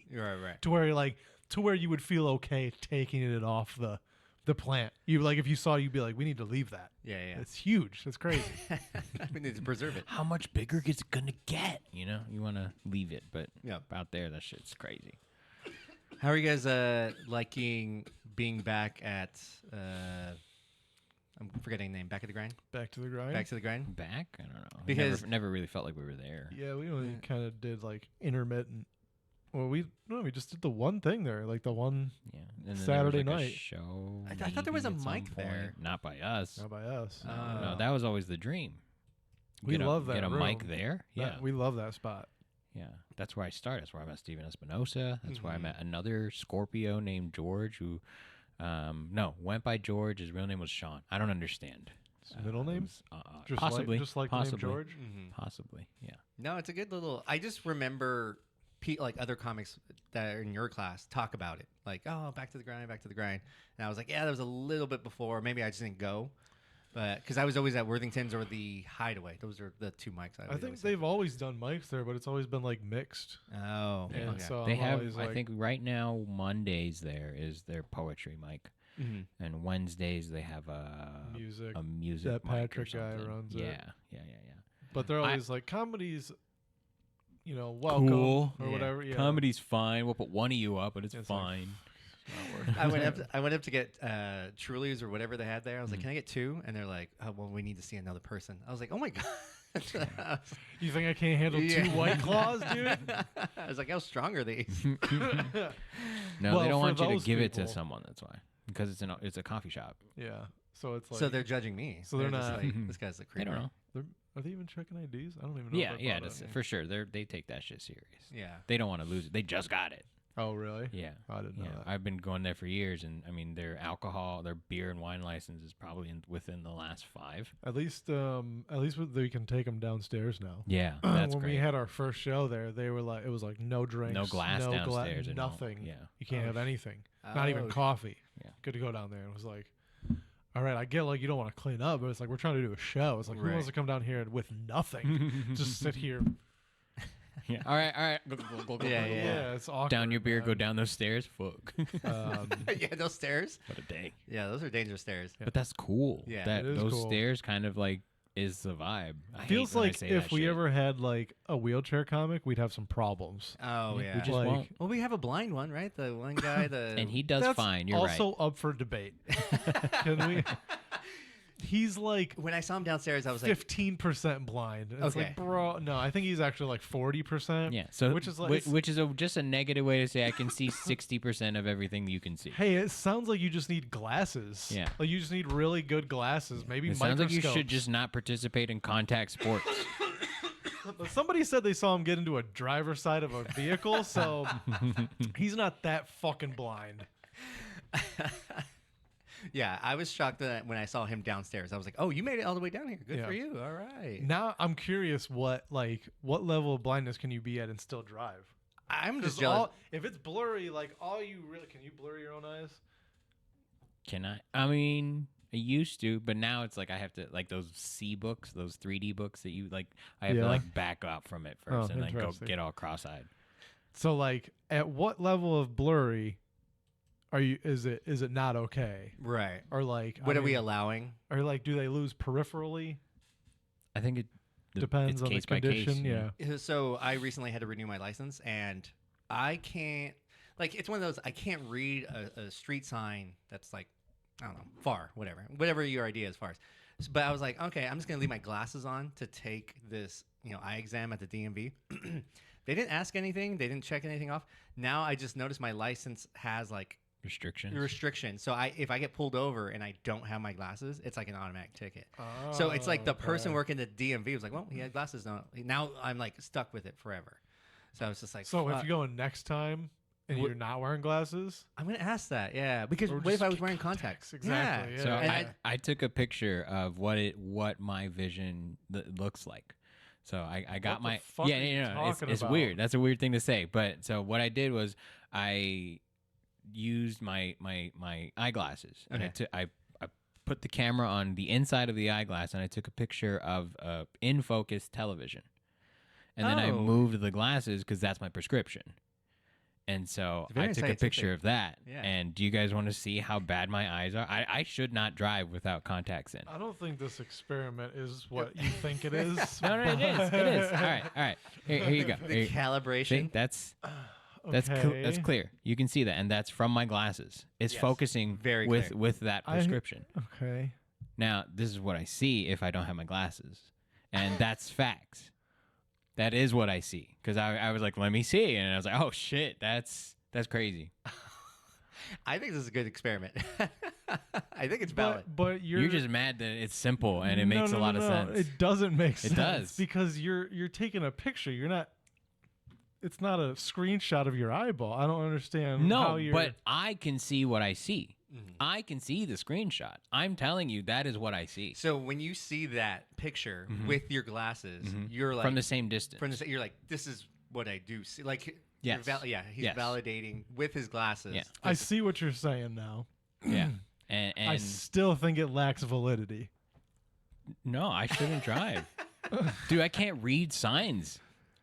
You're right. To where you would feel okay taking it off the plant. You like if you saw, you'd be like, we need to leave that. Yeah, yeah. It's huge. It's crazy. We need to preserve it. How much bigger is it gonna get? You want to leave it, but Yeah. out there, that shit's crazy. How are you guys liking being back at? I'm forgetting the name. Back at the grind. Back to the grind. Back to the grind. Back? I don't know. Because- never really felt like we were there. Yeah, we only kind of did like intermittent. Well, we just did the one thing there, like the one Yeah. And then Saturday there was, like, night. A show. I thought there was maybe a at some mic there. point. Not by us. not by us. No, that was always the dream. We love that Get a room. mic there. Yeah. We love that spot. Yeah, that's where I started. That's where I met Steven Espinosa. That's where I met another Scorpio named George who, went by George. His real name was Sean. I don't understand. His middle name? Just Possibly. just like possibly. the name George. Possibly, yeah. No, it's a good little. I just remember like other comics that are in your class talk about it. Like, oh, back to the grind. And I was like, yeah, that was a little bit before. Maybe I just didn't go. But because I was always at Worthington's or the Hideaway. Those are the two mics I I always think say. they've always done mics there, but it's always been like mixed. Oh, And okay. so They I'm have, always I like, think right now, Mondays there is their poetry mic. Mhm. And Wednesdays they have music. a music That mic or Patrick guy something. runs it. Yeah. But they're I- always like comedies, welcome Cool. or Yeah. whatever. Yeah. Comedy's fine. We'll put one of you up, but it's It's like, fine. Not worth it. I went up to get Trulies or whatever they had there. I was like, Mm. "Can I get two?" And they're like, "Oh, well, we need to see another person." I was like, "Oh my god!" You think I can't handle Yeah. two White Claws, dude? I was like, "How strong are these?" No, Well, they don't for want you to those give it to people- someone. That's why, because it's a coffee shop. Yeah. So it's like. So they're judging me. So they're just not- like, this guy's a They creeper. don't know. Are they even checking IDs? I don't even know. Yeah, if I yeah, bought that's, it. for sure. They take that shit serious. Yeah. They don't want to lose it. They just got it. Oh, really? Yeah. I didn't know Yeah, that. I've been going there for years, and I mean, their beer and wine license is probably within the last 5. At least they can take them downstairs now. Yeah, that's when great. we had our first show there, they were like, it was like no drinks, No glass downstairs and no- nothing. yeah. You can't Oh, have sh- anything, not even Oh, coffee. Yeah. Good to go down there. And it was like, all right, I get like you don't want to clean up, but it's like we're trying to do a show. It's like who wants Right. to come down here with nothing? Just sit here. Yeah. All right. Go, go, go, go, Yeah, go, go. yeah. It's awkward. Down your beer, man. go down those stairs. Fuck. Yeah, those stairs. What a day. Yeah, those are dangerous stairs. But that's cool. Yeah. That It is those cool. stairs kind of like is the vibe. I Feels hate when I like say if that we shit. ever had like a wheelchair comic, we'd have some problems. Oh We yeah. just Like- won't. Well, we have a blind one, right? The one guy, the And he does That's fine. You're also right. up for debate. Can we? He's like When I saw him downstairs, I was like, 15% blind. And It's Okay. like, bro, no, I think he's actually like 40%. Yeah. So which is like, which is just a negative way to say I can see 60% of everything you can see. hey, it sounds like you just need glasses. Yeah. Like you just need really good glasses. Maybe It sounds like you should microscopes. just not participate in contact sports. Somebody said they saw him get into a driver's side of a vehicle, so he's not that fucking blind. yeah, I was shocked that when I saw him downstairs. I was like, oh, you made it all the way down here. Good Yeah. for you. All right. Now I'm curious what level of blindness can you be at and still drive? I'm 'Cause just jealous. if it's blurry, like all you really can you blur your own eyes? Can I? I mean, I used to, but now it's like I have to like those C books, those 3D books that you like. I have Yeah. to like back up from it first Oh, and then go interesting. get all cross-eyed. So like at what level of blurry is it not okay? Right. Or like What I are we mean, allowing? or like do they lose peripherally? I think it Depends it's on the case by condition. case, Yeah. So I recently had to renew my license, and I can't. Like, it's one of those. I can't read a street sign that's like, I don't know, far, whatever your idea as far as. But I was like, okay, I'm just gonna leave my glasses on to take this, eye exam at the DMV. They didn't ask anything. They didn't check anything off. Now I just noticed my license has like restrictions. restrictions. So if I get pulled over and I don't have my glasses, it's like an automatic ticket. So it's like the person okay. working the DMV was like, well, he had glasses. Now I'm like stuck with it forever. So I was just like, So if fuck. you go in next time and What- you're not wearing glasses, I'm gonna ask that, yeah, because Or what if just I was get wearing contacts? exactly, So yeah. I took a picture of what my vision looks like. So I got What the my fuck yeah are you it's talking about? weird. That's a weird thing to say. But so what I did was I used my eyeglasses and Okay. I put the camera on the inside of the eyeglass and I took a picture of in focus television, and then I Oh. moved the glasses because that's my prescription. And so It's very I took a scientific. picture of that. Yeah. And do you guys want to see how bad my eyes are? I should not drive without contacts in. I don't think this experiment is what you think it is. No, it is. It is. All right. Here you go. The Here you- calibration. See, that's that's Okay. clear. You can see that, and that's from my glasses. It's Yes. focusing Very with clear. with that I- prescription. Okay. Now, this is what I see if I don't have my glasses, and that's facts. That is what I see because I was like, let me see, and I was like, oh shit, that's crazy. I think this is a good experiment. I think it's valid. But You're just mad that it's simple and it No, makes no, a lot no, of no. sense. It doesn't make sense. does. because you're taking a picture. You're not. It's not a screenshot of your eyeball. I don't understand. how No, you're, but I can see what I see. I can see the screenshot. I'm telling you, that is what I see So when you see that picture with your glasses, you're like from the same distance. you're like, this is what I do see. Like, you're Yes. he's Yes. validating with his glasses. Yeah. I see what you're saying now. Yeah, and I still think it lacks validity. No, I shouldn't drive. Dude, I can't read signs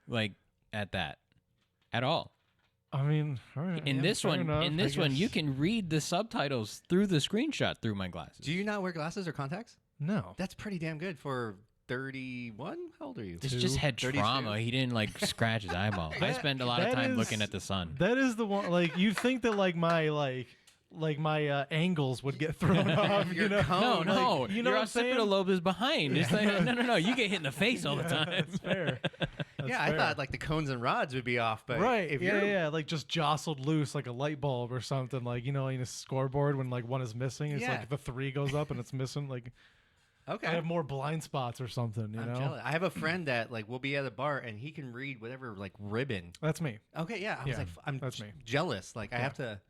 like at that at all. I mean, all right. In this one, enough, you can read the subtitles through the screenshot through my glasses. Do you not wear glasses or contacts? No. That's pretty damn good for 31. How old are you? It's just head 32. trauma. He didn't like scratch his eyeball. I spend a lot of that time is- looking at the sun. That is the one. Like you think that my angles would get thrown off. Your You know? cone, No, you know your what I'm saying? occipital lobe is behind. It's like, no. You get hit in the face all the Yeah, time. That's fair. That's Yeah, I fair. thought like the cones and rods would be off, but Right. if yeah, you're yeah. Like just jostled loose like a light bulb or something. Like, in a scoreboard when like one is missing, it's Yeah. like the 3 goes up and it's missing. Like okay. I have more blind spots or something, you I'm know? jealous. I have a friend that like will be at a bar and he can read whatever like ribbon. That's me. Okay, yeah. I was Yeah, like, I'm that's me. jealous. Like I have to.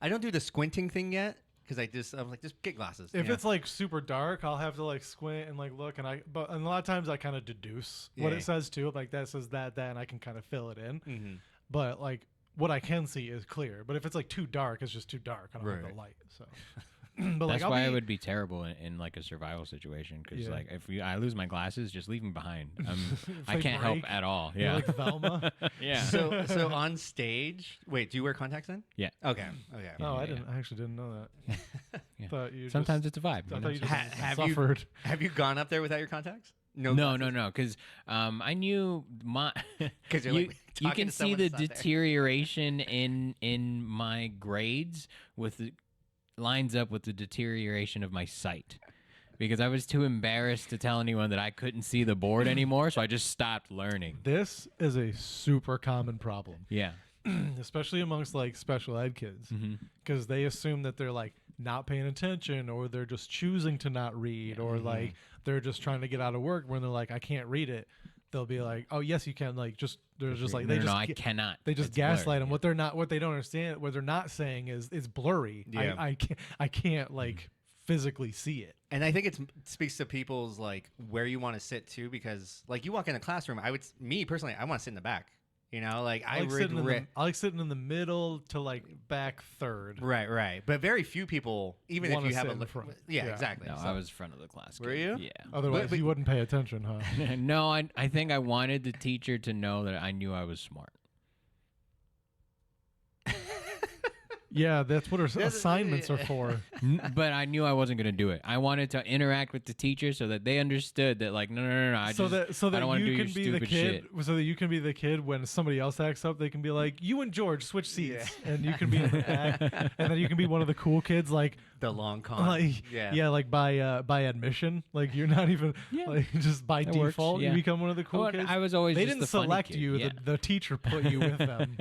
I don't do the squinting thing yet because I'm like, just get glasses. If you it's like super dark, I'll have to like squint and like look, and a lot of times I kind of deduce what Yeah. it says too. Like that says that, and I can kind of fill it in. Mhm. But like what I can see is clear. But if it's like too dark, it's just too dark. I don't have Right. the light. So, but like That's I'll why be, I would be terrible in like a survival situation because Yeah. like if I lose my glasses, just leave them behind. I They can't break. help at all. you're Yeah, like Velma. yeah. So on stage, wait, do you wear contacts then? Yeah. Okay. Oh, Yeah. I actually didn't know that. Yeah. Thought you Sometimes it's a vibe. I you know? thought you just Have you- suffered. Have you gone up there without your contacts? No, because I knew my. 'Cause you're you, like you talking can to see someone the that's not there. deterioration in my grades with the lines up with the deterioration of my sight. Because I was too embarrassed to tell anyone that I couldn't see the board anymore, so I just stopped learning. This is a super common problem, Yeah. especially amongst like special ed kids, because they assume that they're like not paying attention, or they're just choosing to not read, or like they're just trying to get out of work when they're like, I can't read it. They'll be like, oh yes you can. Like just they're just like no, they just I cannot. they just It's blurry. gaslight them. What they don't understand, what they're not saying is it's blurry. Yeah. I can't like physically see it. And I think it speaks to people's like where you want to sit too, because like you walk in a classroom, me personally, I want to sit in the back. You know, like I like sitting in the middle to like back third. Right. But very few people, even if Wanna you have sit a in the look. front. Yeah, Yeah. exactly. No, So- I was front of the class. Were kid. you? Yeah. Otherwise, But- you wouldn't pay attention, huh? No, I think I wanted the teacher to know that I knew I was smart. Yeah, that's what That's- assignments are for. But I knew I wasn't going to do it. I wanted to interact with the teacher so that they understood that, like, no. I so just, that I don't want to do you your can be the stupid kid, shit. so that you can be the kid when somebody else acts up. They can be like, "You and George switch seats," and you can be in the back, and then you can be one of the cool kids, like, the long con. like by admission, like you're not even Yeah. like just by That works, default yeah. you become one of the cool Well, kids. I was always they just didn't the funny select kid, you; yeah. the teacher put you with them.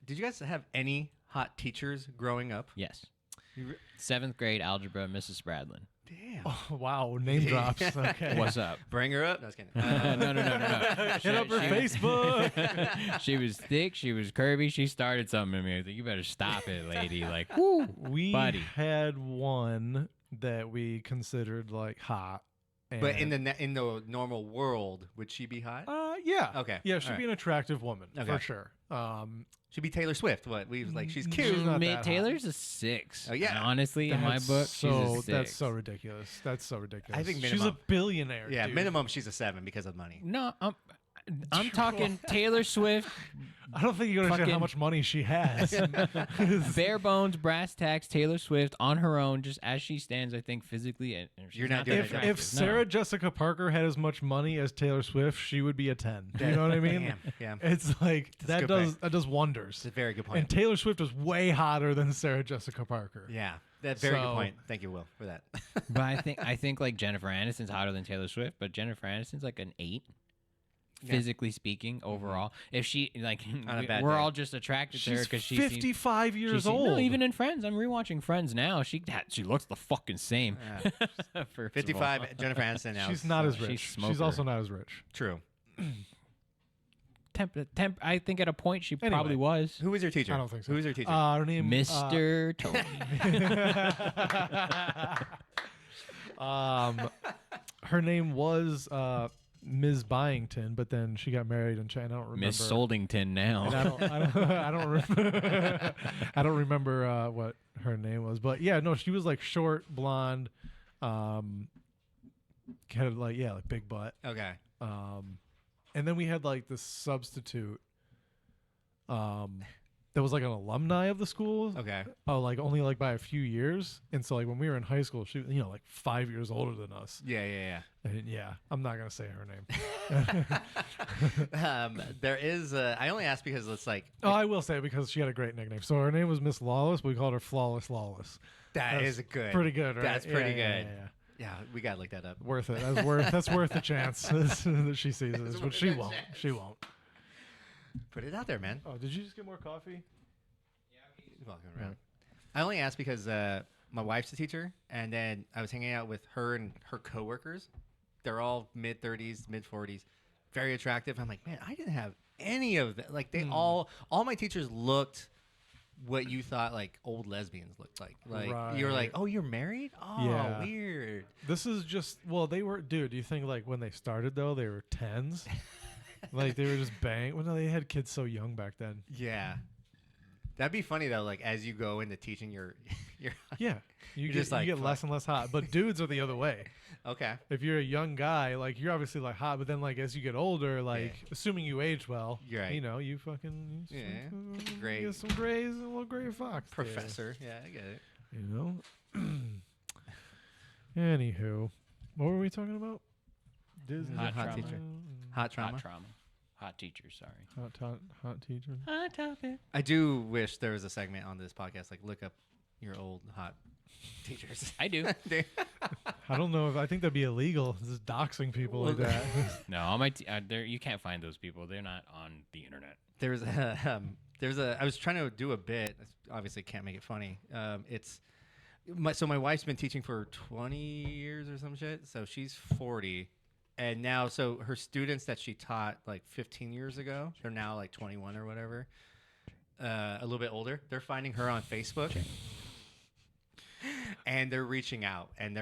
Did you guys have any hot teachers growing up? Yes. You re- 7th grade algebra, Mrs. Bradlin. Damn. Oh, wow, name drops. Okay. What's up? Bring her up. No, I was kidding. No. Hit up her Facebook. She was thick. She was curvy. She started something in me. I was like, you better stop it, lady. Like, whoo, We buddy. had one that we considered like hot. But in and- the normal world, would she be hot? yeah. Okay. Yeah, she'd All be an attractive woman Okay. for sure. She'd be Taylor Swift. What we was like? She's Mm, cute. she's not that hot. Taylor's a 6. Oh, yeah. And honestly, in my That's book, she's a 6. that's so ridiculous. That's so ridiculous. I think she's a minimum. billionaire. Yeah, dude. minimum she's a 7 because of money. No, I'm talking Taylor Swift, I don't think you understand how Fucking- much money she has. bare bones, brass tacks, Taylor Swift on her own, just as she stands. I think physically, and she's You're not not doing that it attractive. If Sarah Jessica Parker had as much money as Taylor Swift, she would be a 10. You know what I mean? Damn. It's like a that good does wonders. It's a very good And point. Taylor Swift is way hotter than Sarah Jessica Parker. Yeah, that's very good So- point. Thank you, Will, for that. But I think like Jennifer Aniston's hotter than Taylor Swift, but Jennifer Aniston's like an 8. Yeah. Physically speaking, overall, if she like, On a bad we're day. all just attracted to her She's because she's 55 years old. No, even in Friends, I'm rewatching Friends now. She looks the fucking same. First of all. 55, Jennifer Aniston now. She's is, not as she's rich. She's smoker. also not as rich. True. Temp. I think at a point she Anyway. probably was. Who was your teacher? I don't think so. Who was your teacher? Her name Mr. Tony. Her name was Ms. Byington, but then she got married and I don't remember. Miss Soldington And now. I don't remember what her name was, but yeah, no, she was like short, blonde, Kind of like big butt. Okay. And then we had like this substitute that was like an alumni of the school. Okay. Like only like by a few years. And so like when we were in high school, she was, like 5 years older than us. Yeah. And I'm not gonna say her name. There is. I only asked because it's like. Oh, I will say it because she had a great nickname. So her name was Miss Lawless, but we called her Flawless Lawless. That's good. Pretty good, right? That's pretty good. Yeah. Yeah, we gotta look that up. Worth it. That's worth the chance that she sees this, but she won't. She won't. Put it out there, man. Oh, did you just get more coffee? He's walking around. I only asked because my wife's a teacher, and then I was hanging out with her and her coworkers. They're all mid-30s, mid-40s, very attractive. I'm like, man, I didn't have any of that. Like they all my teachers looked what you thought like old lesbians looked like. Like you were like, oh, you're married? Oh, Yeah. weird. This is just they were, dude. Do you think like when they started though they were 10s? Like they were just bang. Well, no, they had kids so young back then. Yeah. That'd be funny though. Like as you go into teaching, you're Yeah, you get less and less hot. But dudes are the other way. okay. If you're a young guy, like you're obviously like hot, but then like as you get older, like assuming you age well, You're right. you fucking Great. get some grays and a little gray fox. there, Professor. Yeah, I get it. Anywho, what were we talking about? Disney. Hot Hot trauma. teacher. Hot trauma. Hot trauma. Hot teachers, sorry. Hot teacher. Hot topic. I do wish there was a segment on this podcast like look up your old hot teachers. I do. I don't know if I think that'd be illegal. Just doxing people like that. No, all my you can't find those people. They're not on the internet. There's a I was trying to do a bit. Obviously can't make it funny. So my wife's been teaching for 20 years or some shit. So she's 40. And now, so her students that she taught like 15 years ago, they're now like 21 or whatever, a little bit older. They're finding her on Facebook, and they're reaching out, and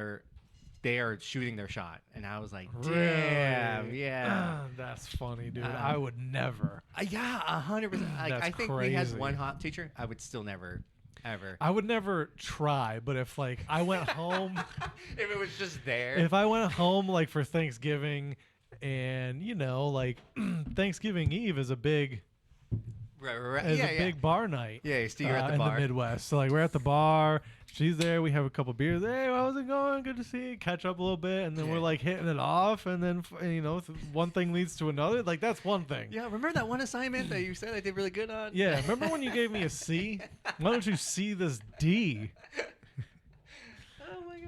they are shooting their shot. And I was like, damn, Really? yeah, That's funny, dude. I would never. yeah, 100%. Like, That's I think we had crazy. one hot teacher. I would still never, ever. I would never try, but if like I went home, If it was just there. if I went home like for Thanksgiving, and like Thanksgiving Eve is a big right. is a big bar night. Yeah, so you're at the in bar. the Midwest. So like we're at the bar. She's there. We have a couple beers. Hey, how's it going? Good to see you. Catch up a little bit, and then we're like hitting it off, and then one thing leads to another. Like that's one thing. Yeah, remember that one assignment that you said I did really good on? Yeah. Remember when you gave me a C? Why don't you see this D? Oh my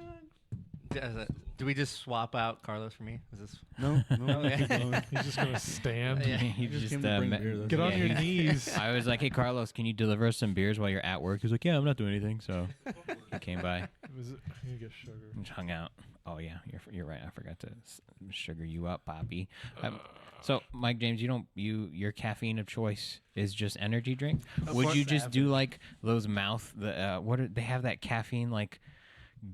god. Do we just swap out Carlos for me? Is this? No. Okay. keep going. He's just gonna stand. He just just came to bring beer, that's Get on yeah, your he- knees. I was like, hey Carlos, can you deliver us some beers while you're at work? He was like, yeah, I'm not doing anything. So he came by You get sugar. and just hung out. Oh yeah, you're right. I forgot to sugar you up, Poppy. So Mike James, your caffeine of choice is just energy drink. Would you just do like those they have that caffeine like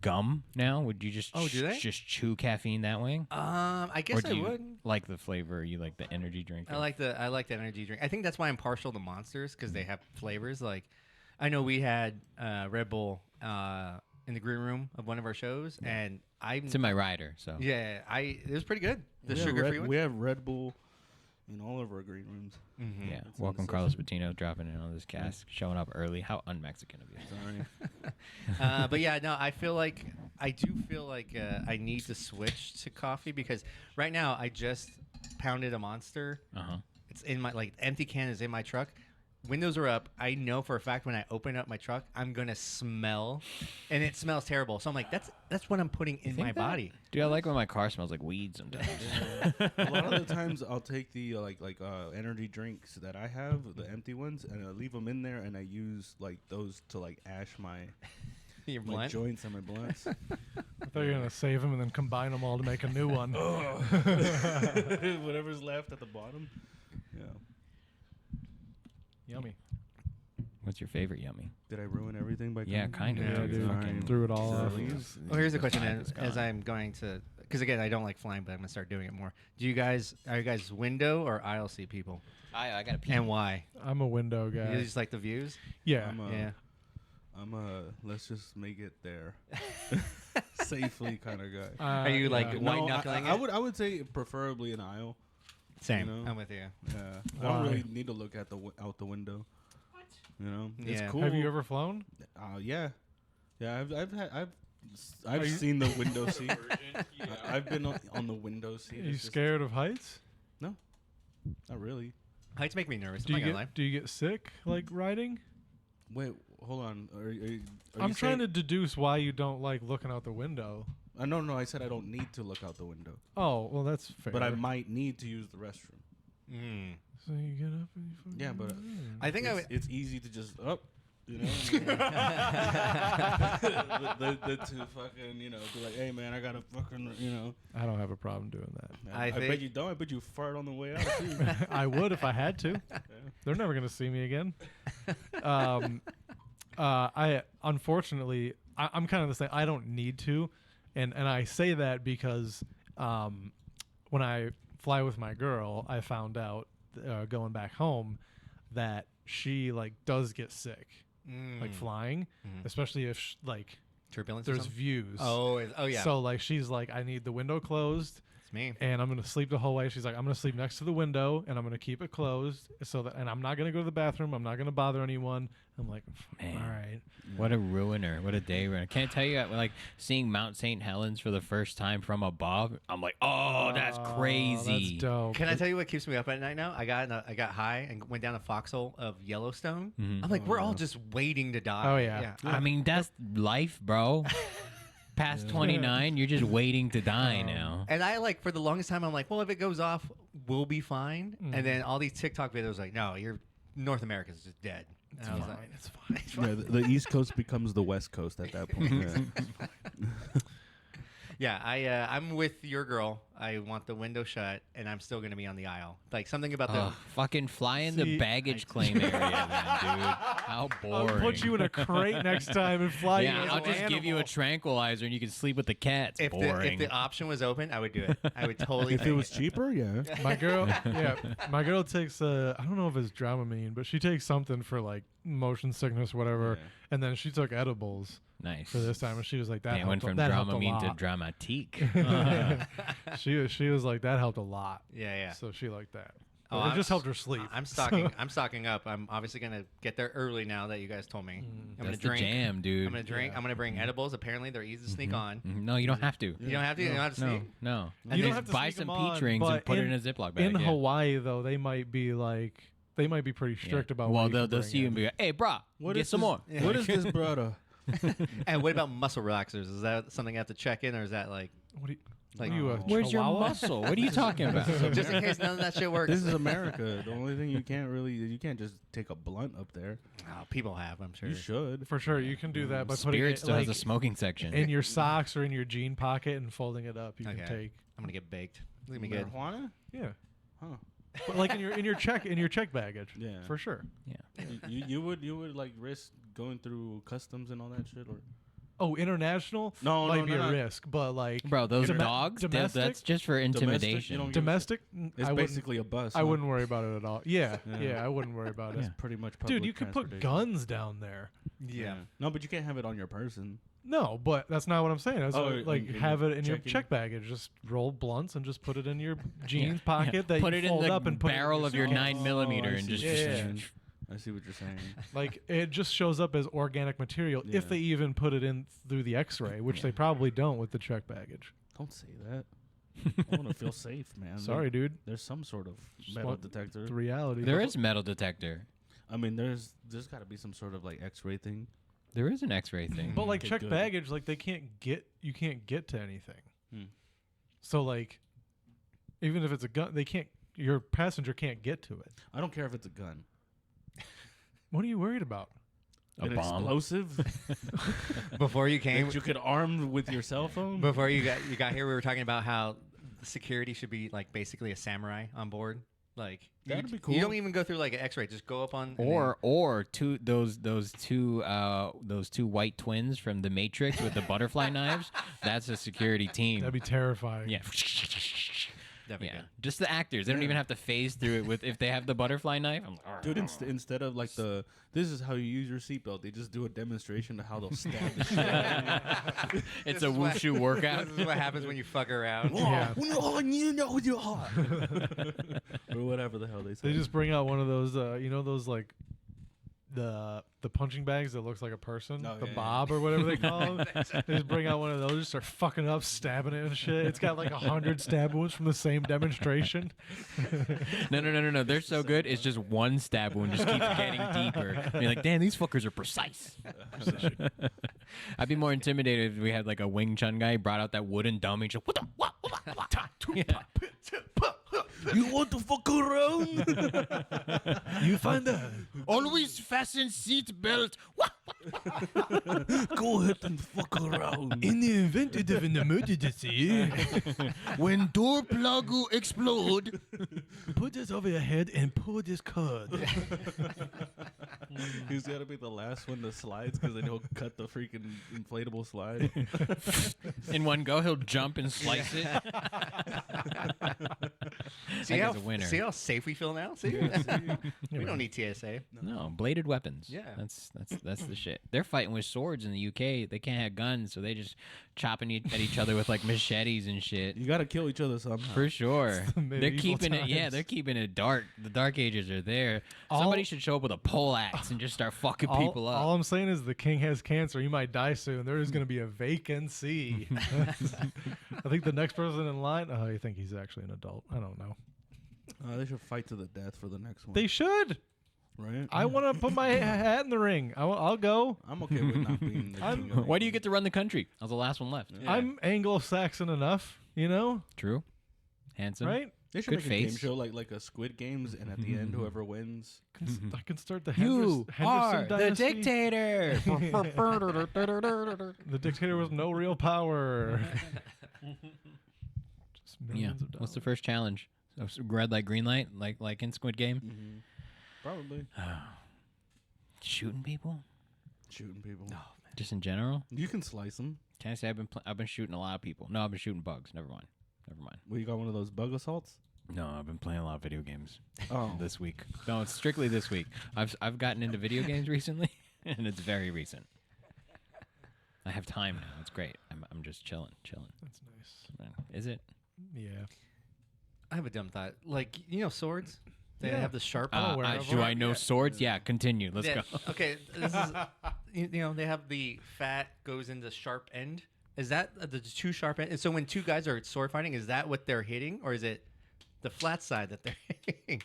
gum now? Would you just Oh, do they? just chew caffeine that way? I guess Or do I you would. like the flavor? You like the energy drink? I like the energy drink. I think that's why I'm partial to Monsters because they have flavors. Like, I know we had Red Bull in the green room of one of our shows, and It's in my rider, so it was pretty good. The We have sugar-free one. We have Red Bull in all of our green rooms. Mhm. yeah. It's in Welcome, the Carlos system. Patino, dropping in on this cast, showing up early. How un-Mexican of you! Sorry. But yeah, no, I do feel like I need to switch to coffee because right now I just pounded a Monster. Uh-huh. It's in my empty can is in my truck. Windows are up. I know for a fact when I open up my truck, I'm gonna smell, and it smells terrible. So I'm like, that's what I'm putting in my body. Dude, I like when my car smells like weed sometimes. A lot of the times I'll take the energy drinks that I have, the empty ones, and I leave them in there, and I use like those to like ash my Your my blunt. joints and my blunts. I thought you were gonna save them and then combine them all to make a new one. Whatever's left at the bottom. Yeah. Yummy. What's your favorite yummy? Did I ruin everything by? Yeah, kind of. Yeah, dude. dude. Fucking- Threw it all off. Well, here's the question vibe then, is as gone. I'm going to, because again, I don't like flying, but I'm gonna start doing it more. Are you guys window or aisle seat people, I got a pee. and why? I'm a window guy. You just like the views? Yeah. I'm Yeah. let's just make it there. safely kind of guy. Are you like yeah. white No, knuckling I it? would say preferably an aisle. Same. you know? I'm with you. Yeah, I don't Why? really need to look at out the window. You know, it's Yeah. cool. Have you ever flown? Yeah, I've seen the window seat. I've been on the window seat. Are you It's just- scared of heights? Not really. Heights make me nervous. Do I'm you not gonna lie. get sick like riding? Wait, hold on. Are I'm you trying to saying- deduce why you don't like looking out the window. No. I said I don't need to look out the window, Oh, well, that's fair. but I might need to use the restroom. So you get up and you fucking Yeah, but I think I would. it's easy to just up. You know, the two fucking, you know, be like, hey man, I gotta fucking, you know. I don't have a problem doing that. I bet think- you don't. I bet you fart on the way out too. I would if I had to. They're never gonna see me again. I unfortunately, I'm kind of the same. I don't need to, and I say that because when I fly with my girl, I found out going back home that she like does get sick, like flying, especially if like Turbulence. or there's something? views. Oh yeah. So like she's like, I need the window closed. It's me. And I'm gonna sleep the whole way. She's like, I'm gonna sleep next to the window, and I'm gonna keep it closed, so that, and I'm not gonna go to the bathroom. I'm not gonna bother anyone. I'm like, Man. all right. What a ruiner. What a day ruiner. Can't tell you, like, seeing Mount St. Helens for the first time from above, I'm like, oh, that's crazy. That's dope. Can I tell you what keeps me up at night now? I got high and went down a foxhole of Yellowstone. Mhm. I'm like, we're all just waiting to die. Oh, yeah. I mean, that's life, bro. Past 29, you're just waiting to die now. And I like for the longest time, I'm like, well, if it goes off, we'll be fine. And then all these TikTok videos like, no, North America's just dead. And I was like, it's fine. It's fine. Yeah, the East Coast becomes the West Coast at that point. Yeah. Yeah, I'm with your girl. I want the window shut, and I'm still gonna be on the aisle. Like something about the. Fucking fly in the See, baggage claim area, then, dude. How boring. I'll put you in a crate next time and fly you. Yeah, as I'll an just give you a animal. tranquilizer and you can sleep with the cats. If Boring. the option was open, I would do it. I would totally. If it take was cheaper, yeah. My girl, my girl takes I don't know if it's Dramamine, but she takes something for like motion sickness, whatever, Yeah. and then she took edibles Nice. for this time, and she was like, that Man, went helped, from that helped a Dramamine to lot. Dramatique. she was like, that helped a lot. Yeah. So she liked that. Oh, But it I'm just helped her sleep. I'm stocking. I'm stocking up. I'm obviously gonna get there early now that you guys told me. I'm gonna That's the drink. jam, dude. I'm gonna drink. I'm gonna bring edibles. Apparently, they're easy to sneak on. No, you don't have to. You don't have to. You don't have to No, sneak. no. You don't Just have to buy sneak some 'em peach on, rings and but put it in a Ziploc bag. In yeah. Hawaii, though, they might be pretty strict about. Well, what you can they'll bring see you in. and be like, "Hey, brah, What get is some this- more." What is this, brother? And what about muscle relaxers? Is that something I have to check in, or is that like What do you, Like, what are you, a Where's your chihuahua? muscle? What are you talking about? just in case none of that shit works? This is America. The only thing you can't just take a blunt up there. Oh, people have, I'm sure. You should. For sure, you can do that by putting Spirit it still like, has a smoking section. in your socks or in your jean pocket and folding it up. You can Okay. take. I'm gonna get baked. It's gonna be good. Marijuana? Yeah, Huh. but like in your check baggage. Yeah. For sure. yeah. You would like risk going through customs and all that shit, or Oh, international No, might no, be no, a not- risk, but like Bro, those Dome- dogs, domestic? that's just for intimidation. you don't give a domestic. it's I wouldn't- basically a bus. I huh? wouldn't worry about it at all. Yeah, Yeah. yeah, I wouldn't worry about it. It's pretty much public Dude, you could put transportation. guns down there. Yeah. No, but you can't have it on your person. No, but that's not what I'm saying. That's Oh, like in have your it in your check-in? check baggage. Just roll blunts and just put it in your jeans pocket that put you it in fold the up and put barrel it of your suitcase. 9mm I and see just what you're Yeah. saying. I see what you're saying. Like it just shows up as organic material Yeah. if they even put it in through the X-ray, which they probably don't with the check baggage. Don't say that. I want to feel safe, man. Sorry, dude. There's some sort of Just metal want detector. The reality. There is metal detector. I mean, there's got to be some sort of like X-ray thing. There is an X-ray thing. But like Okay, check good. baggage, like you can't get to anything. Hmm. So like, even if it's a gun, your passenger can't get to it. I don't care if it's a gun. What are you worried about? A An bomb. explosive Before you came, that you could arm with your cell phone. before you got here, we were talking about how the security should be like basically a samurai on board. Like That'd be You cool. don't even go through like an X-ray. Just go up on. and Or those two white twins from the Matrix with the butterfly knives. That's a security team. That'd be terrifying. Yeah. That'd be Yeah, good. just the actors. They don't even have to phase through it with if they have the butterfly knife. I'm like, Dude, instead of like this is how you use your seatbelt, they just do a demonstration of how they'll stab the shit out of you. it's a wushu workout. This is what happens when you fuck around. Yeah. Or whatever the hell they say. They just bring out one of those, those like the punching bags that looks like a person, Oh, the yeah, bob or whatever they call them. They just bring out one of those, just start fucking up, stabbing it and shit. It's got like 100 stab wounds from the same demonstration. No. They're so good. It's just one stab wound just keeps getting deeper. And you're like, damn, these fuckers are precise. I'd be more intimidated if we had like a Wing Chun guy brought out that wooden dummy. Just, what the what? You want to fuck around? You find out. Always fasten seat belt. Go ahead and fuck around. In the event of an emergency, When door plug will explode. put this over your head and pull this cord. He's got to be the last one that slides because then he'll cut the freaking inflatable slide. In one go, he'll jump and slice it. See That how, guy's a winner. see how safe we feel now? See? We don't need TSA. No, bladed weapons. Yeah. That's the shit. They're fighting with swords in the UK. They can't have guns, so they just chopping at each other with like machetes and shit. You got to kill each other somehow. For sure. the They're medieval keeping it. Yeah, times. they're keeping it dark. The Dark Ages are there. All- Somebody should show up with a poleaxe and just start fucking people up. All I'm saying is the king has cancer. He might die soon. There is going to be a vacancy. I think the next person in line. Oh, I think he's actually an adult. I don't know. They should fight to the death for the next one. They should. right? I want to put my hat in the ring. I'll go. I'm okay with not being the king of Why do you get to run the country? I was the last one left. Yeah. I'm Anglo-Saxon enough, True. Handsome. right? They should Good make a game face. show like a Squid Games, and at the end, whoever wins. I can start the You Henderson are the dynasty. dictator. The dictator with no real power. Just Yeah. millions of What's the dollars. first challenge? So red light, green light, like in Squid Game. Mm-hmm. Probably Shooting people, shooting people. just in general. You can slice them. Can I say I've been shooting a lot of people? No, I've been shooting bugs. Never mind. Well, you got one of those bug assaults. No, I've been playing a lot of video games Oh, this week. No, it's strictly this week. I've gotten into video games recently, and it's very recent. I have time now. It's great. I'm just chilling. That's nice. Is it? Yeah. I have a dumb thought. Like, swords? They Yeah. have the sharp. aware of Do them. I know swords? Yeah. Continue. Let's Yeah, go. Okay, this is they have the fat goes in the sharp end. Is that the two sharp ends? So when two guys are sword fighting, is that what they're hitting, or is it the flat side that they're hitting?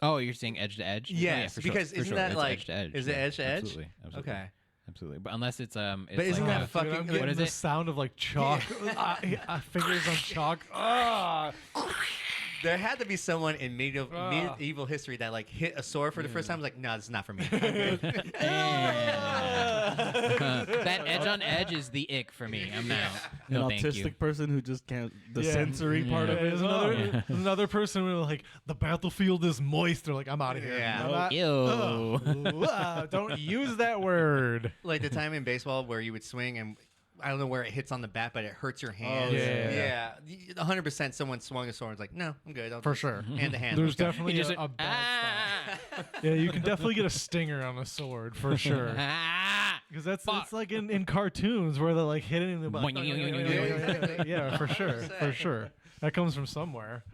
Oh, you're saying edge to edge? Yes, for sure, because for isn't sure. that It's like- edge to edge? is it edge to edge? Absolutely. Okay. Absolutely. But unless it's But like isn't that a- fucking- I'm what getting is the it? sound of like chalk. Fingers on chalk. Ah. There had to be someone in medieval history that like hit a sword for the first time. Like, no, this is not for me. that edge on edge is the ick for me. I'm out. an No, thank autistic you. person who just can't. The Yeah. sensory part of it. There's another person who like the battlefield is moist. They're like, I'm out of here. Yeah. I'm not- Ew. Don't use that word. Like the time in baseball where you would swing and I don't know where it hits on the bat, but it hurts your hand. yeah. 100% someone swung a sword and was like, no, I'm good. I'll For just sure. hand to hand. There's let's go." definitely You just a bad ah, spot. Yeah, you can definitely get a stinger on a sword for sure. ah. Because that's Fuck. it's like in cartoons where they're like hitting in the butt. Boing. Yeah, for sure. That comes from somewhere.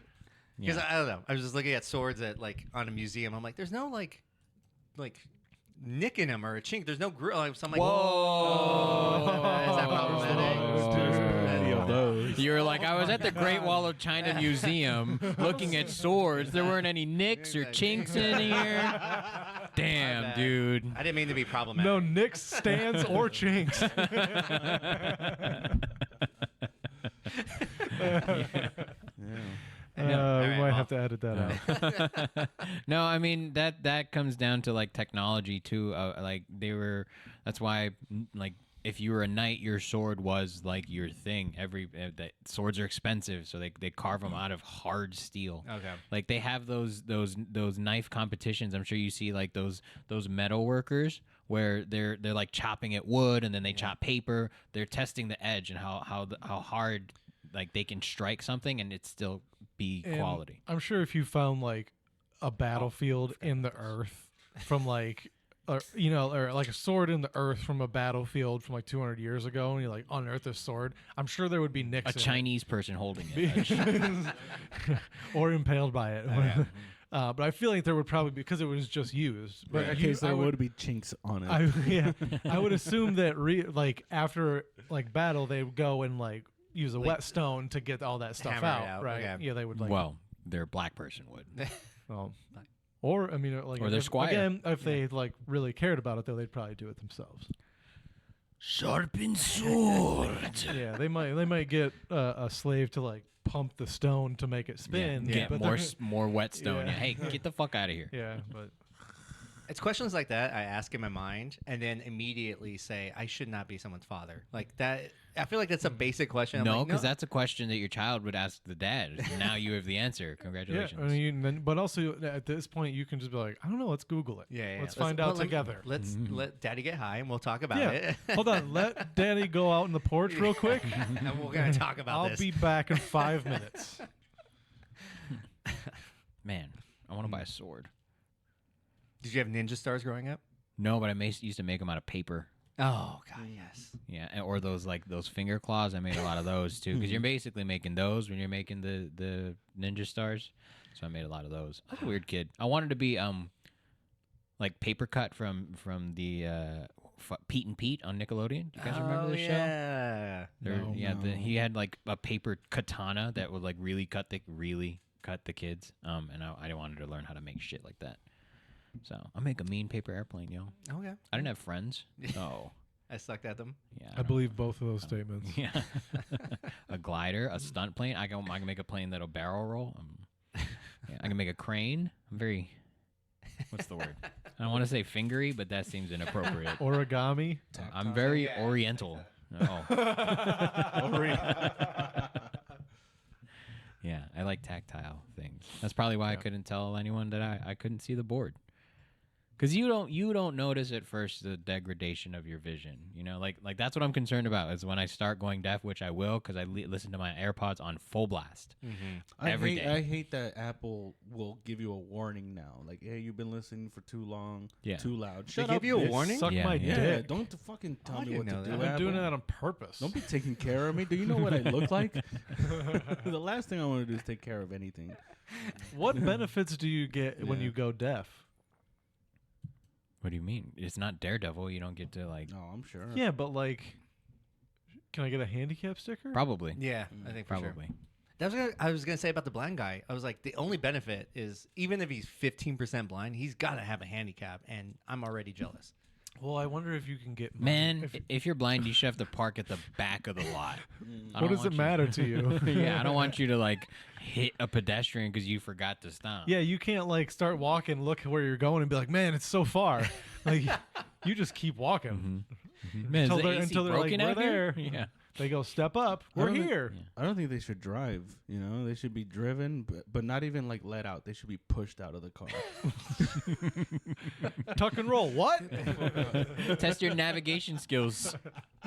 Because Yeah. I don't know. I was just looking at swords at like on a museum. I'm like, there's no like nick in them or a chink. There's no grill. So I'm like, Whoa. Is that problematic? There's plenty of those. You were like, I was at the Great Wall of China Museum looking at swords. There weren't any nicks or chinks in here. My Damn, bad. dude. I didn't mean to be problematic. No nicks, stands, or chinks. Yeah. We Alright, might well. have to edit that out. No, I mean that comes down to like technology too. Like that's why like if you were a knight, your sword was like your thing. That swords are expensive, so they carve them out of hard steel. Okay. Like they have those knife competitions. I'm sure you see like those metal workers where they're like chopping at wood and then they chop paper. They're testing the edge and how hard like they can strike something and it still be And quality. I'm sure if you found like a battlefield in the earth from like, or like a sword in the earth from a battlefield from like 200 years ago, and you like unearth this sword, I'm sure there would be nicks A in Chinese person holding it. it. Or impaled by it. But I feel like there would probably be, because it was just used. But in that case, there would be chinks on it. I would assume that like after like battle, they would go and like use a whetstone to get all that stuff hammer it out, out, right? okay. Yeah, they would like. Well, their black person would. Well, or I mean, like, Or their squire. Again, if they like really cared about it, though, they'd probably do it themselves. Sharpen sword. Yeah, they might get a slave to like pump the stone to make it spin. Get but more they're- more whetstone. Yeah. Yeah. Hey, get the fuck out of here. Yeah, but It's questions like that I ask in my mind and then immediately say, I should not be someone's father. Like that, I feel like that's a basic question. I'm No, like, because that's a question that your child would ask the dad. Now you have the answer. yeah. Congratulations. I mean, but also at this point, you can just be like, I don't know, let's Google it. Yeah, Let's find out together. Let's let Daddy get high and we'll talk about Yeah. it. Hold on, let Daddy go out in the porch real quick. And we're gonna talk about I'll this. be back in 5 minutes. Man, I want to buy a sword. Did you have ninja stars growing up? No, but I used to make them out of paper. Oh God, yes. Yeah, or those finger claws. I made a lot of those too, because you're basically making those when you're making the ninja stars. So I made a lot of those. I was a weird kid. I wanted to be like paper cut from the Pete and Pete on Nickelodeon. Do you guys remember the show? Yeah. No. He had like a paper katana that would like really cut the kids. And I wanted to learn how to make shit like that. So I make a mean paper airplane, yo. Okay. I didn't have friends, so I sucked at them. yeah. I believe both of those statements. Yeah, a glider, a stunt plane. I can make a plane that'll barrel roll. Yeah, I can make a crane. I'm very. What's the word? I don't want to say fingery, but that seems inappropriate. Origami. I'm very oriental. Oh. Yeah, I like tactile things. That's probably why I couldn't tell anyone that I couldn't see the board. Because you don't notice at first the degradation of your vision, like that's what I'm concerned about is when I start going deaf, which I will because I listen to my AirPods on full blast every day. I hate that Apple will give you a warning now, like, hey, you've been listening for too long, too loud. Shut They up, give you a bitch. warning? Suck Yeah, my yeah. Yeah, dick. don't fucking tell I me what didn't to know do. that. I'm doing Apple. that on purpose. Don't be taking care of me. Do you know what I look like? The last thing I want to do is take care of anything. What benefits do you get when Yeah. you go deaf? What do you mean? It's not Daredevil. You don't get to like. No, I'm sure. Yeah, but like, can I get a handicap sticker? Probably. Yeah, I think for Probably. sure. I was gonna say about the blind guy. I was like, the only benefit is even if he's 15% blind, he's gotta have a handicap, and I'm already jealous. Well, I wonder if you can get Man, if you're blind, you should have to park at the back of the lot. I what don't does it want matter to you? you- yeah, I don't want you to like hit a pedestrian because you forgot to stop. Yeah, you can't like start walking, look where you're going, and be like, "Man, it's so far." Like, you just keep walking Man, is until the they're AC until they're like, broken "We're out here?" there." Yeah. They go, "Step up, I we're don't think- here." I don't think they should drive. They should be driven, but not even like let out. They should be pushed out of the car. Tuck and roll. What? Test your navigation skills.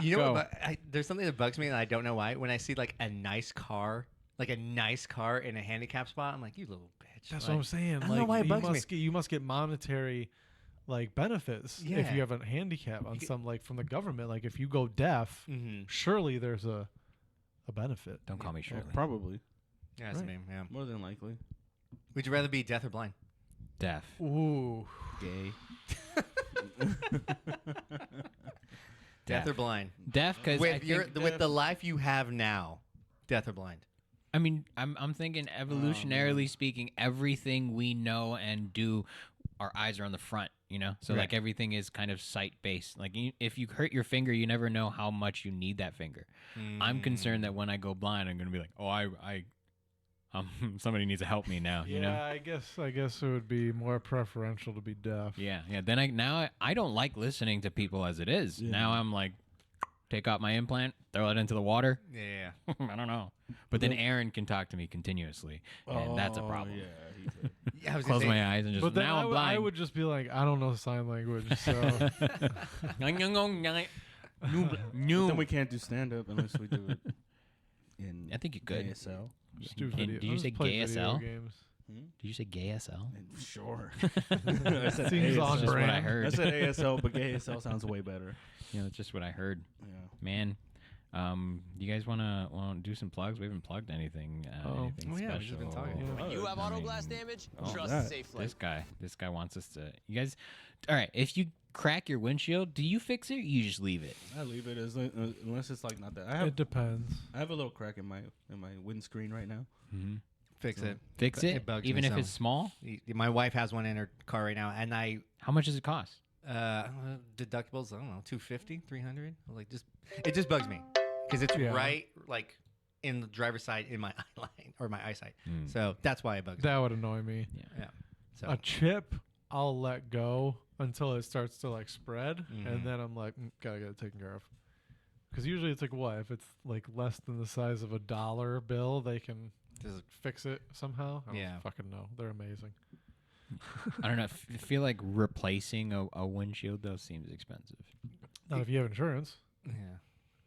You know Go. what? There's something that bugs me, and I don't know why. When I see like a nice car in a handicap spot, I'm like, you little bitch. That's Like, what I'm saying. I don't know why it bugs me. You must get monetary like benefits if Yeah. you have a handicap on some like from the government. Like if you go deaf, Mhm. surely there's a benefit. Don't call me Shirley. Probably, Yeah, that's Right. me. Yeah. more than likely. Would you rather be deaf or blind? Deaf. Ooh. Gay. Deaf or blind? Deaf because With the life you have now, deaf or blind? I mean, I'm thinking evolutionarily speaking, everything we know and do, our eyes are on the front, So Right. like everything is kind of sight based. Like if you hurt your finger, you never know how much you need that finger. I'm concerned that when I go blind, I'm gonna be like, oh, somebody needs to help me now. Yeah, I guess it would be more preferential to be deaf. Yeah. Then I don't like listening to people as it is. Yeah. Now I'm like, take out my implant, throw it into the water. Yeah. I don't know. But then Aaron can talk to me continuously, and that's a problem. Yeah, he could. Yeah, I was Close gonna my eyes and just But then now I I'm would- blind. I would just be like, I don't know sign language, so Then we can't do stand up unless we do it. in I think you could. ASL. Just do And video. did you I'll just say play gay video SL? games. Did you say gay SL? Sure. Seems on That's just what I brand. heard. I said ASL, but gay ASL sounds way better. Yeah, that's just what I heard. Yeah. Man, you guys wanna do some plugs? We haven't plugged anything. Anything Oh, yeah, special. we've just been talking. Yeah. You have I auto mean, glass damage? oh, Trust that- Safe Flight. This guy wants us to. You guys, all right? If you crack your windshield, do you fix it? Or you just leave it. I leave it unless it's like not that. It depends. I have a little crack in my windscreen right now. Mm-hmm. Fix it. Fix It it, bugs me even if some. it's small. My wife has one in her car right now, and How much does it cost? deductibles, I don't know, 250, 300. Like it just bugs me because it's Yeah. right like in the driver's side in my eye line or my eyesight. Mm. So that's why it bugs me. That would annoy me. Yeah. So A chip, I'll let go until it starts to like spread, and then I'm like, gotta get it taken care of. Because usually it's like what if it's like less than the size of a dollar bill, they can Does- fix it somehow. I don't Yeah. fucking know. They're amazing. I don't know. I feel like replacing a windshield though seems expensive. Not if you have insurance. yeah.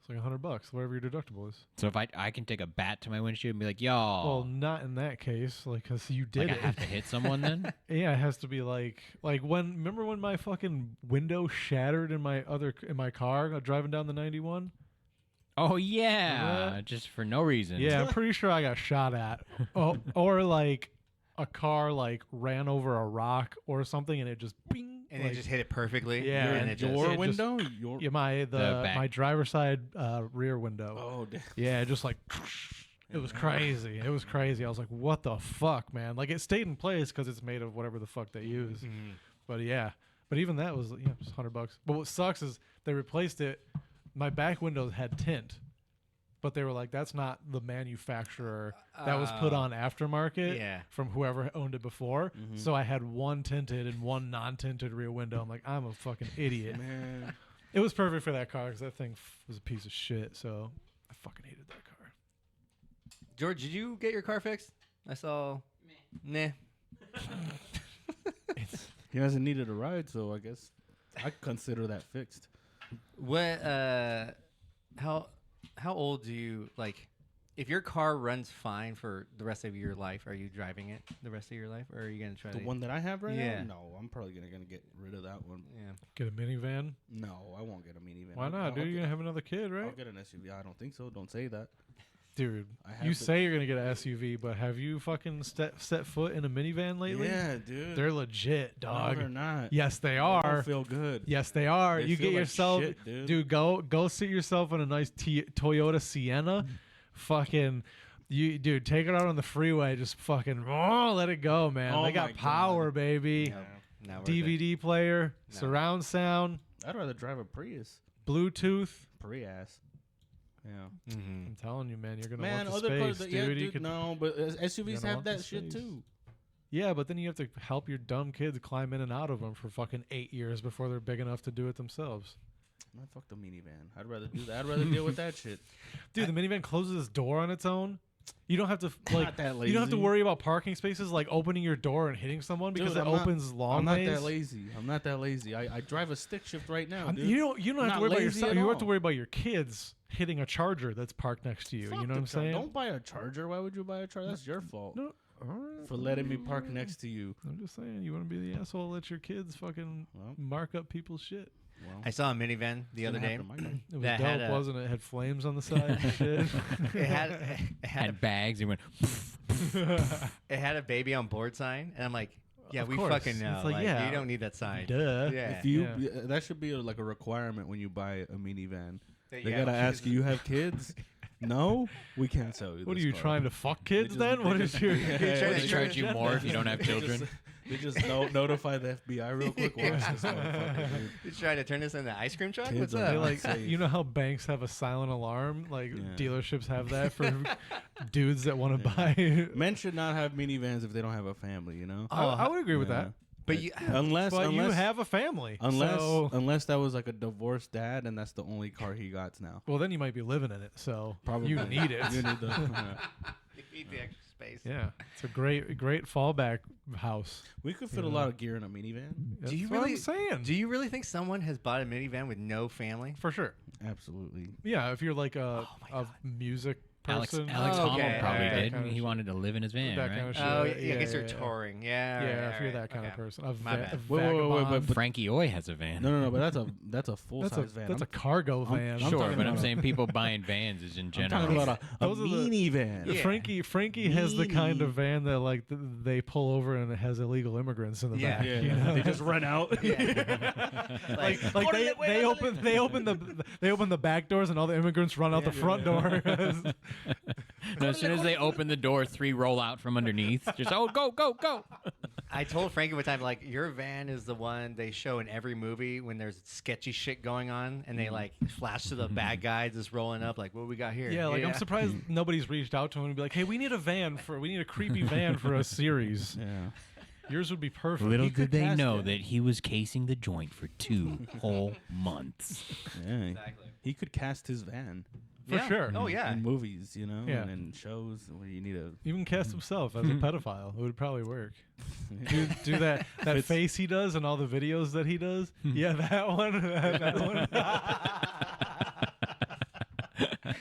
It's like $100, whatever your deductible is. So if I can take a bat to my windshield and be like, y'all, Well, not in that case, like, cause you did like I it. have to hit someone then. Yeah, it has to be like remember when my fucking window shattered in my car driving down the 91? Oh yeah, Remember just for no reason. Yeah, I'm pretty sure I got shot at. Oh, or like a car like ran over a rock or something and it just bing. And like, it just hit it perfectly. Yeah, And and it Your just, it just- window? Your yeah, my back. driver's side rear window. Oh, damn. Yeah, just like it was crazy. It was crazy. I was like, what the fuck, man? Like it stayed in place because it's made of whatever the fuck they use. But yeah, but even that was just $100. But what sucks is they replaced it. My back windows had tint, but they were like, that's not the manufacturer. That was put on aftermarket Yeah. from whoever owned it before. So I had one tinted and one non-tinted rear window. I'm like, I'm a fucking idiot. Man. It was perfect for that car because that thing was a piece of shit. So I fucking hated that car. George, did you get your car fixed? I saw. Nah. He hasn't needed a ride, so I guess I consider that fixed. What? How old do you like? If your car runs fine for the rest of your life, are you driving it the rest of your life, or are you gonna try The to? one that I have right Yeah. now? No, I'm probably gonna get rid of that one. Yeah. Get a minivan? No, I won't get a minivan. Why not, dude? You're going to have another kid, I'll right? get an SUV. I don't think so. Don't say that. Dude, I have you to- say you're going to get an SUV, but have you fucking set foot in a minivan lately? Yeah, dude. They're legit, No, dog. they're not. Yes, they They are. don't feel good. Yes, they are. They You feel get like yourself, shit, dude. Go sit yourself in a nice Toyota Sienna. Fucking, dude, take it out on the freeway. Just fucking, let it go, man. Oh they got my power, God. baby. No, not worth it. DVD player, No. surround sound, I'd rather drive a Prius. Bluetooth. Prius. Yeah. Mm-hmm. I'm telling you, man, you're gonna Man, want the other space, cars, dude. yeah, You dude, could- no, but SUVs You're gonna have want the that shit space. too. Yeah, but then you have to help your dumb kids climb in and out of them for fucking 8 years before they're big enough to do it themselves. Man, fuck the minivan. I'd rather do that. I'd rather deal with that shit. Dude, the minivan closes its door on its own. You don't have to like. Not that You don't have to lazy. worry about parking spaces like opening your door and hitting someone because Dude, it I'm not- opens long I'm not ways. that lazy. I'm not that lazy. I drive a stick shift right now, dude. You don't have Not to worry about lazy yourself. at You have to all. worry about your kids hitting a charger that's parked next to you. Fuck You know the what I'm saying? Don't buy a charger. Why would you buy a charger? That's your fault No, all right. for letting me park next to you. I'm just saying, you want to be the asshole, let your kids fucking Well, mark up people's shit. well, I saw a minivan the other day. It was That dope, had a- wasn't it? It had flames on the side and shit. It had Had bags and went. it had a baby on board sign, and I'm like, yeah, Of we course. fucking know. It's like, Like, yeah. you don't need that sign. Duh. Yeah. if you Yeah. that should be like a requirement when you buy a minivan. They Yeah, gotta which ask is- you. You have kids? No, we can't sell you. What are this you car. trying to fuck kids just- then? they What is just- your? Yeah, They trying to charge you more if you don't have They children. just- They just notify the FBI real quick. Watch this motherfucker, dude. You trying to turn this into ice cream truck? Kids What's are They up? like, safe. you know how banks have a silent alarm? Like Yeah. dealerships have that for dudes that want to buy. Men should not have minivans if they don't have a family. You know. I would agree with Yeah. that. But you, Unless But you unless have a family. unless so, unless that was like a divorced dad and that's the only car he got now. well, then you might be living in it. So Probably you need it. You need the, you need the extra space. Yeah, it's a great fallback house. we could fit a Yeah. lot of gear in a minivan. That's you what really- I'm saying. Do you really think someone has bought a minivan with no family? For sure. Absolutely. Yeah, if you're like a Oh my a God. music person. Alex Oh, Honnold okay. probably Okay. did. Kinda He shit. wanted to live in his van, That right? kind of shit. Oh, Yeah, I guess you're yeah. touring. Yeah. Yeah, right, if you're right, that kind of okay. person. My bad. A Wait, vagabond. but- Frankie Oy has a van. No, but that's a full That's size van. a cargo I'm- van. I'm Sure, talking but I'm about- saying people buying vans is in I'm general. talking about a Those are the- minivan. Yeah. Frankie has the kind Meanie. of van that like they pull over and it has illegal immigrants in the Yeah. back. Yeah, you know? they just run out. like they open the back doors and all the immigrants run out the front door. No, as soon as they open the door, 3 roll out from underneath. Just go. I told Frankie one time, like, your van is the one they show in every movie when there's sketchy shit going on, and they like flash to the bad guy just rolling up, like, what we got here? Yeah, like I'm surprised nobody's reached out to him and be like, "Hey, we need a creepy van for a series. Yeah. Yours would be perfect." Little could did they cast know it. that he was casing the joint for 2 whole months. Yeah. Exactly. He could cast his van For sure. Oh yeah. in movies, Yeah. and in shows where you need a. Even cast himself as a pedophile. It would probably work. Do that face he does and all the videos that he does. Yeah, that one. That one.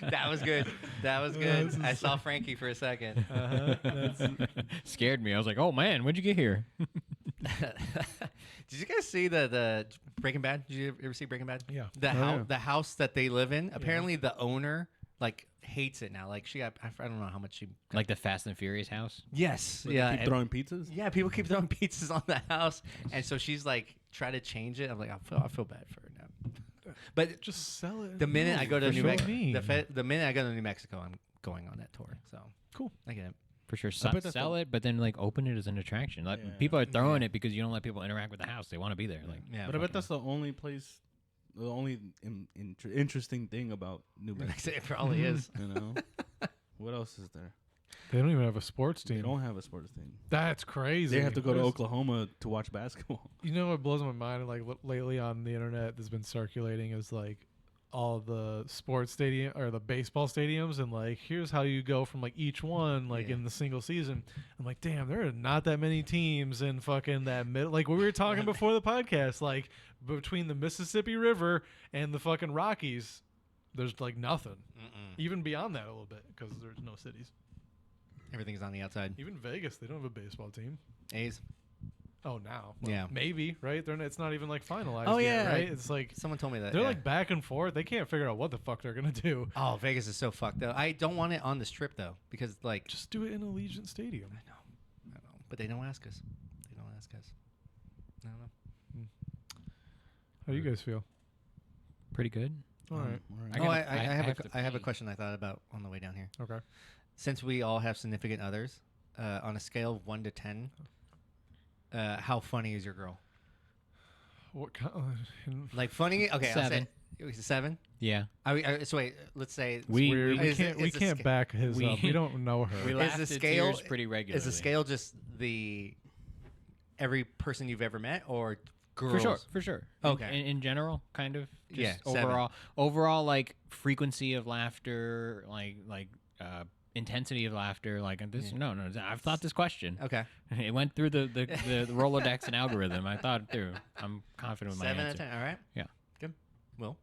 That was good. That was good. I saw Frankie for a second. Scared me. I was like, oh man, when'd you get here? Did you guys see the Breaking Bad? Did you ever see Breaking Bad? Yeah. The house that they live in. Apparently, the owner like hates it now. Like she got, I don't know how much she. Like the Fast and Furious house? Yes. Where they Yeah. keep and- throwing pizzas. yeah. People keep throwing pizzas on the house, and so she's like trying to change it. I'm like, I feel bad for her now. But Just sell it. the minute I go to New Mexico, Mexico, the minute I go to New Mexico, I'm going on that tour. So Cool. I get it. For sure. I bet that's Sell it, but then like open it as an attraction. Like Yeah. people are throwing it because you don't let people interact with the house. They want to be there. Like Yeah. But I bet that's the only place, the only interesting thing about New Mexico. it probably is. You know, what else is there? They don't even have a sports They team. don't have a sports team. That's crazy. They have to go to There's- Oklahoma to watch basketball. You know what blows my mind? Like lately on the internet, that's been circulating is like all the sports stadium or the baseball stadiums, and like here's how you go from like each one like Yeah. in the single season. I'm like, damn, there are not that many teams in fucking that middle. Like we were talking before the podcast, like between the Mississippi River and the fucking Rockies, there's like nothing. Even beyond that a little bit because there's no cities. Everything's on the outside. Even Vegas, they don't have a baseball team. A's. Oh, now. Yeah. Maybe, right? It's not even like finalized Oh, yet, yeah. right? It's like Someone told me that. they're yeah. like back and forth. They can't figure out what the fuck they're going to do. Oh, Vegas is so fucked up. I don't want it on the strip though, because like Just do it in Allegiant Stadium. I know, but they don't ask us. They don't ask us. I don't know. How do you guys feel? pretty good. All right. I Oh, gotta- I have to have a pee. question I thought about on the way down here. Okay. Since we all have significant others, on a scale of 1 to 10, how funny is your girl? What kind? Like funny? Okay, I'll say 7. it was a 7. Yeah. So wait, let's say We- Weird. We is can't. it- We is the can't sca- back his we- up. We don't know her. We Is laugh the at scale- tears pretty regularly. is the scale just the every person you've ever met or girls? For sure. Okay. In general, kind of. Just Yeah, 7. overall, like frequency of laughter, like intensity of laughter, like this. Yeah. No, I've thought this question. Okay. It went through the Rolodex and algorithm. I thought it through. I'm confident with my 7 out of answer. 10. All right. Yeah. Good. Will.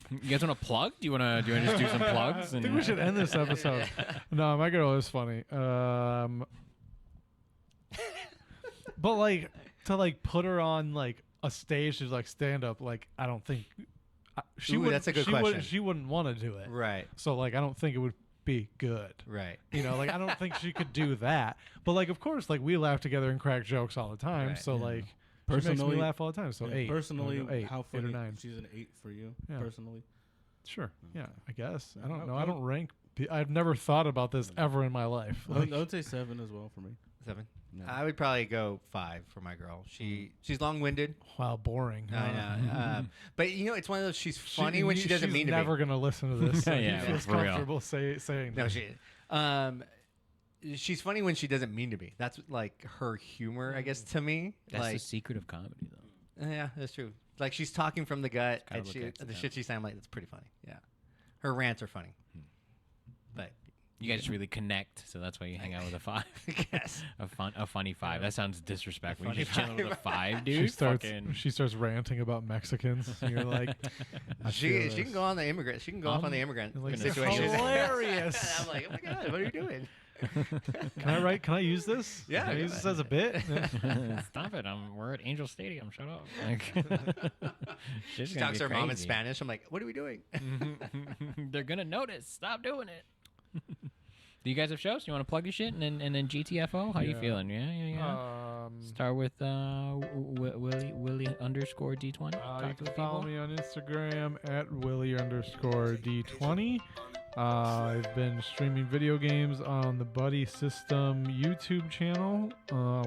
You guys want to plug? Do you want to just do some plugs? I think we should end this episode. No, my girl is funny. But like to like put her on like a stage to like stand up, like I don't think she Ooh, would. that's a good she question. She wouldn't want to do it. Right. So like I don't think it would be good. Right. You know, like I don't think she could do that. But like of course, like we laugh together and crack jokes all the time. Right. So like she makes Personally- me laugh all the time. So Yeah, 8. Personally, I'll go 8, how 8 funny? or 9. She's an 8 for you. Yeah. Personally, Sure. Yeah, I guess. I I- don't know. I I don't rank. I've never thought about this ever in my life. I would say 7 as well for me. 7. No. I would probably go 5 for my girl. She's long-winded. Wow, boring. I know. But you know, it's one of those. She's funny when she doesn't she's mean to never be. gonna listen to this. So Yeah, he feels for real. comfortable saying No, that. she's funny when she doesn't mean to be. That's like her humor, I guess, to me. That's like, the secret of comedy, though. yeah, that's true. Like she's talking from the gut, gotta and look she, extra the down. shit she sounds like that's pretty funny. Yeah, her rants are funny. But You guys really connect, so that's why you hang out with a 5. Yes. A funny 5. That sounds disrespectful. Funny You're just chilling with a 5, dude. She starts ranting about Mexicans. And you're like, I She feel can this. go on the immigrant. She can go off on the immigrant Like, situation. hilarious. And I'm like, oh my god, what are you doing? Can I use this? Yeah, Can I go use this ahead. as a bit? Stop it. We're at Angel Stadium. Shut up. Like, shit's She gonna talks get to her mom in crazy. Spanish. I'm like, what are we doing? They're going to notice. Stop doing it. Do you guys have shows? You want to plug your shit and then GTFO? How you Yeah. feeling? Yeah. Start with Willie underscore D20. you Talk can to the follow people. me on Instagram at Willie_D20. I've been streaming video games on the Buddy System YouTube channel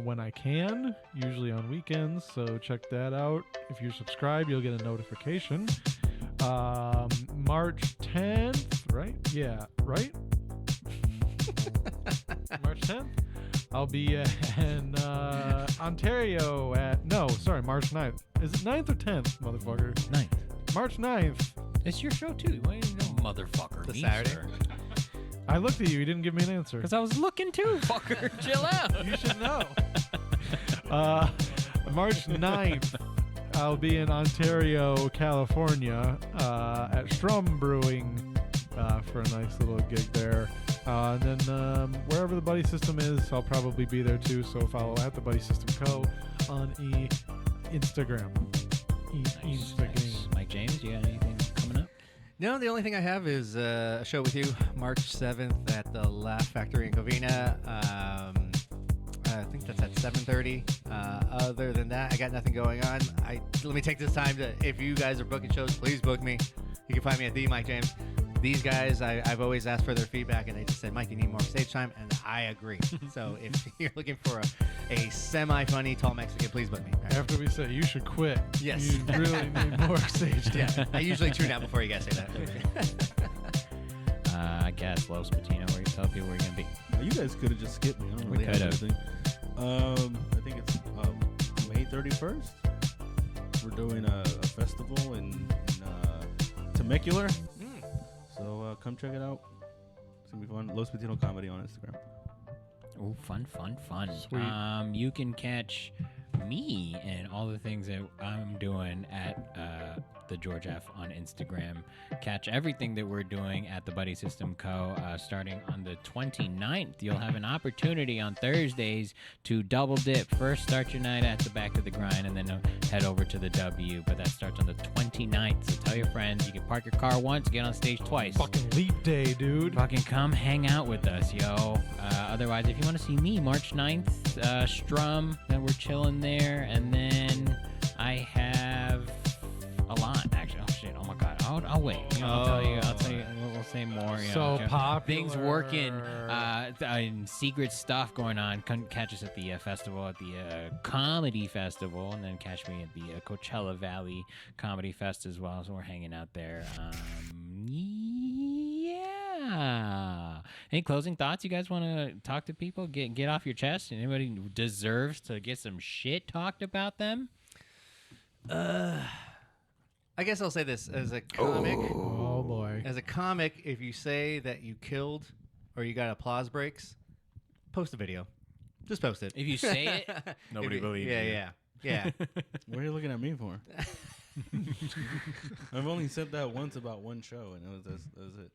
when I can, usually on weekends, so check that out. If you subscribe, you'll get a notification. March 10th, right? Yeah, right? March 10th? I'll be in Ontario March 9th. Is it 9th or 10th, motherfucker? 9th. March 9th. It's your show too. Why you know, motherfucker? The me, Saturday? sir. I looked at you. You didn't give me an answer. Because I was looking too, fucker. Chill out. You should know. March 9th, I'll be in Ontario, California, at Strum Brewing for a nice little gig there. And then wherever the Buddy System is, I'll probably be there too. So follow at the Buddy System Co. on Instagram. Instagram. Mike James, you got anything coming up? No, the only thing I have is a show with you March 7th at the Laugh Factory in Covina. I think that's at 7:30. Other than that, I got nothing going on. Let me take this time to, if you guys are booking shows, please book me. You can find me at the Mike James. These guys, I've always asked for their feedback, and they just said, Mike, you need more stage time, and I agree. So if you're looking for a semi-funny tall Mexican, please book me. All right. After we say you should quit, Yes. you really need more stage time. Yeah, I usually tune out before you guys say that. I guess Los Patino, where you tell people where you're gonna be. You guys could have just skipped me. I don't We really have could've. anything. I think it's May 31st. We're doing a festival in Temecula. So come check it out. It's gonna be fun. Los Patino Comedy on Instagram. Oh, fun. Sweet. You can catch me and all the things that I'm doing at the George F on Instagram. Catch everything that we're doing at the Buddy System Co. Starting on the 29th. You'll have an opportunity on Thursdays to double dip. First, start your night at the Back of the Grind, and then head over to the W. But that starts on the 29th. So tell your friends. You can park your car once, get on stage twice. Fucking leap day, dude. Fucking come hang out with us, yo. Otherwise, if you want to see me, March 9th, Strum, then we're chilling there. And then I have a lot, actually. Oh, shit. Oh, my God. I'll wait. You know, I'll tell you. We'll say more. You So know, popular. things working. Secret stuff going on. Come catch us at the festival, at the Comedy Festival. And then catch me at the Coachella Valley Comedy Fest as well. So we're hanging out there. Yeah. Any closing thoughts? You guys want to talk to people? Get off your chest? Anybody deserves to get some shit talked about them? I guess I'll say this as a comic. Oh boy. As a comic, if you say that you killed or you got applause breaks, post a video. Just post it. If you say it, nobody If you- believes yeah, you. Yeah. What are you looking at me for? I've only said that once about one show, and that was it.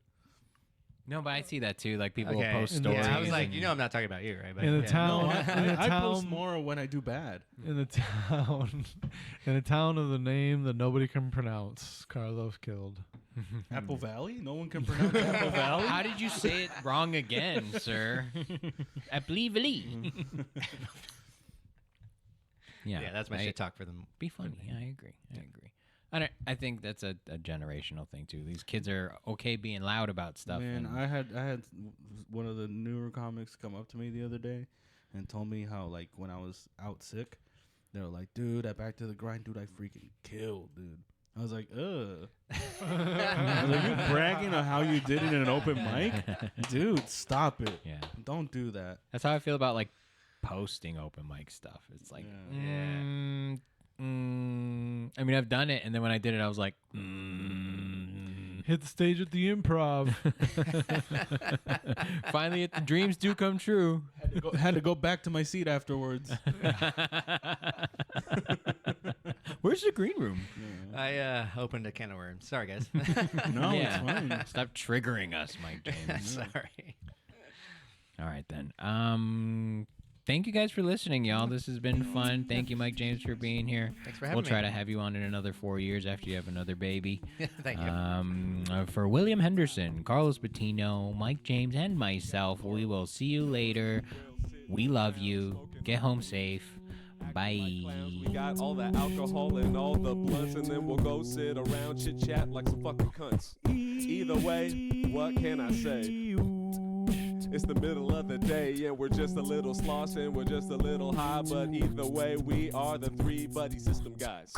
No, but I see that too. Like people Okay. will post And stories. Yeah, I was like, and- you know, I'm not talking about you, right? But, In the yeah. town, No, in the I post town, more when I do bad. in the town, in the town of the name that nobody can pronounce, Carlos killed. Apple Valley? No one can pronounce Apple Valley? How did you say it wrong again, sir? Apply-vally. Yeah, that's my shit talk for them. Be funny. Yeah, I agree. I think that's a generational thing too. These kids are okay being loud about stuff. Man, and- I had one of the newer comics come up to me the other day and told me how, like, when I was out sick, they were like, dude, at Back to the Grind, dude, I freaking killed, dude. I was like, ugh. I was like, you bragging on how you did it in an open mic? Dude, stop it. Yeah. Don't do that. That's how I feel about like posting open mic stuff. It's like, I mean, I've done it, and then when I did it, I was like, Hit the stage at the Improv. Finally, the dreams do come true. Had to go back to my seat afterwards. Where's the green room? I opened a can of worms. Sorry, guys. No, it's fine. Stop triggering us, Mike James. Sorry. All right, then. Thank you guys for listening, y'all. This has been fun. Thank you, Mike James, for being here. Thanks for having We'll me. try to have you on in another 4 years after you have another baby. Thank you. For William Henderson, Carlos Patino, Mike James, and myself, we will see you later. We love you. Get home safe. Bye. We got all the alcohol and all the blunts, and then we'll go sit around chit chat like some fucking cunts. Either way, what can I say? It's the middle of the day and we're just a little sloss and we're just a little high, but either way we are the three buddy system guys.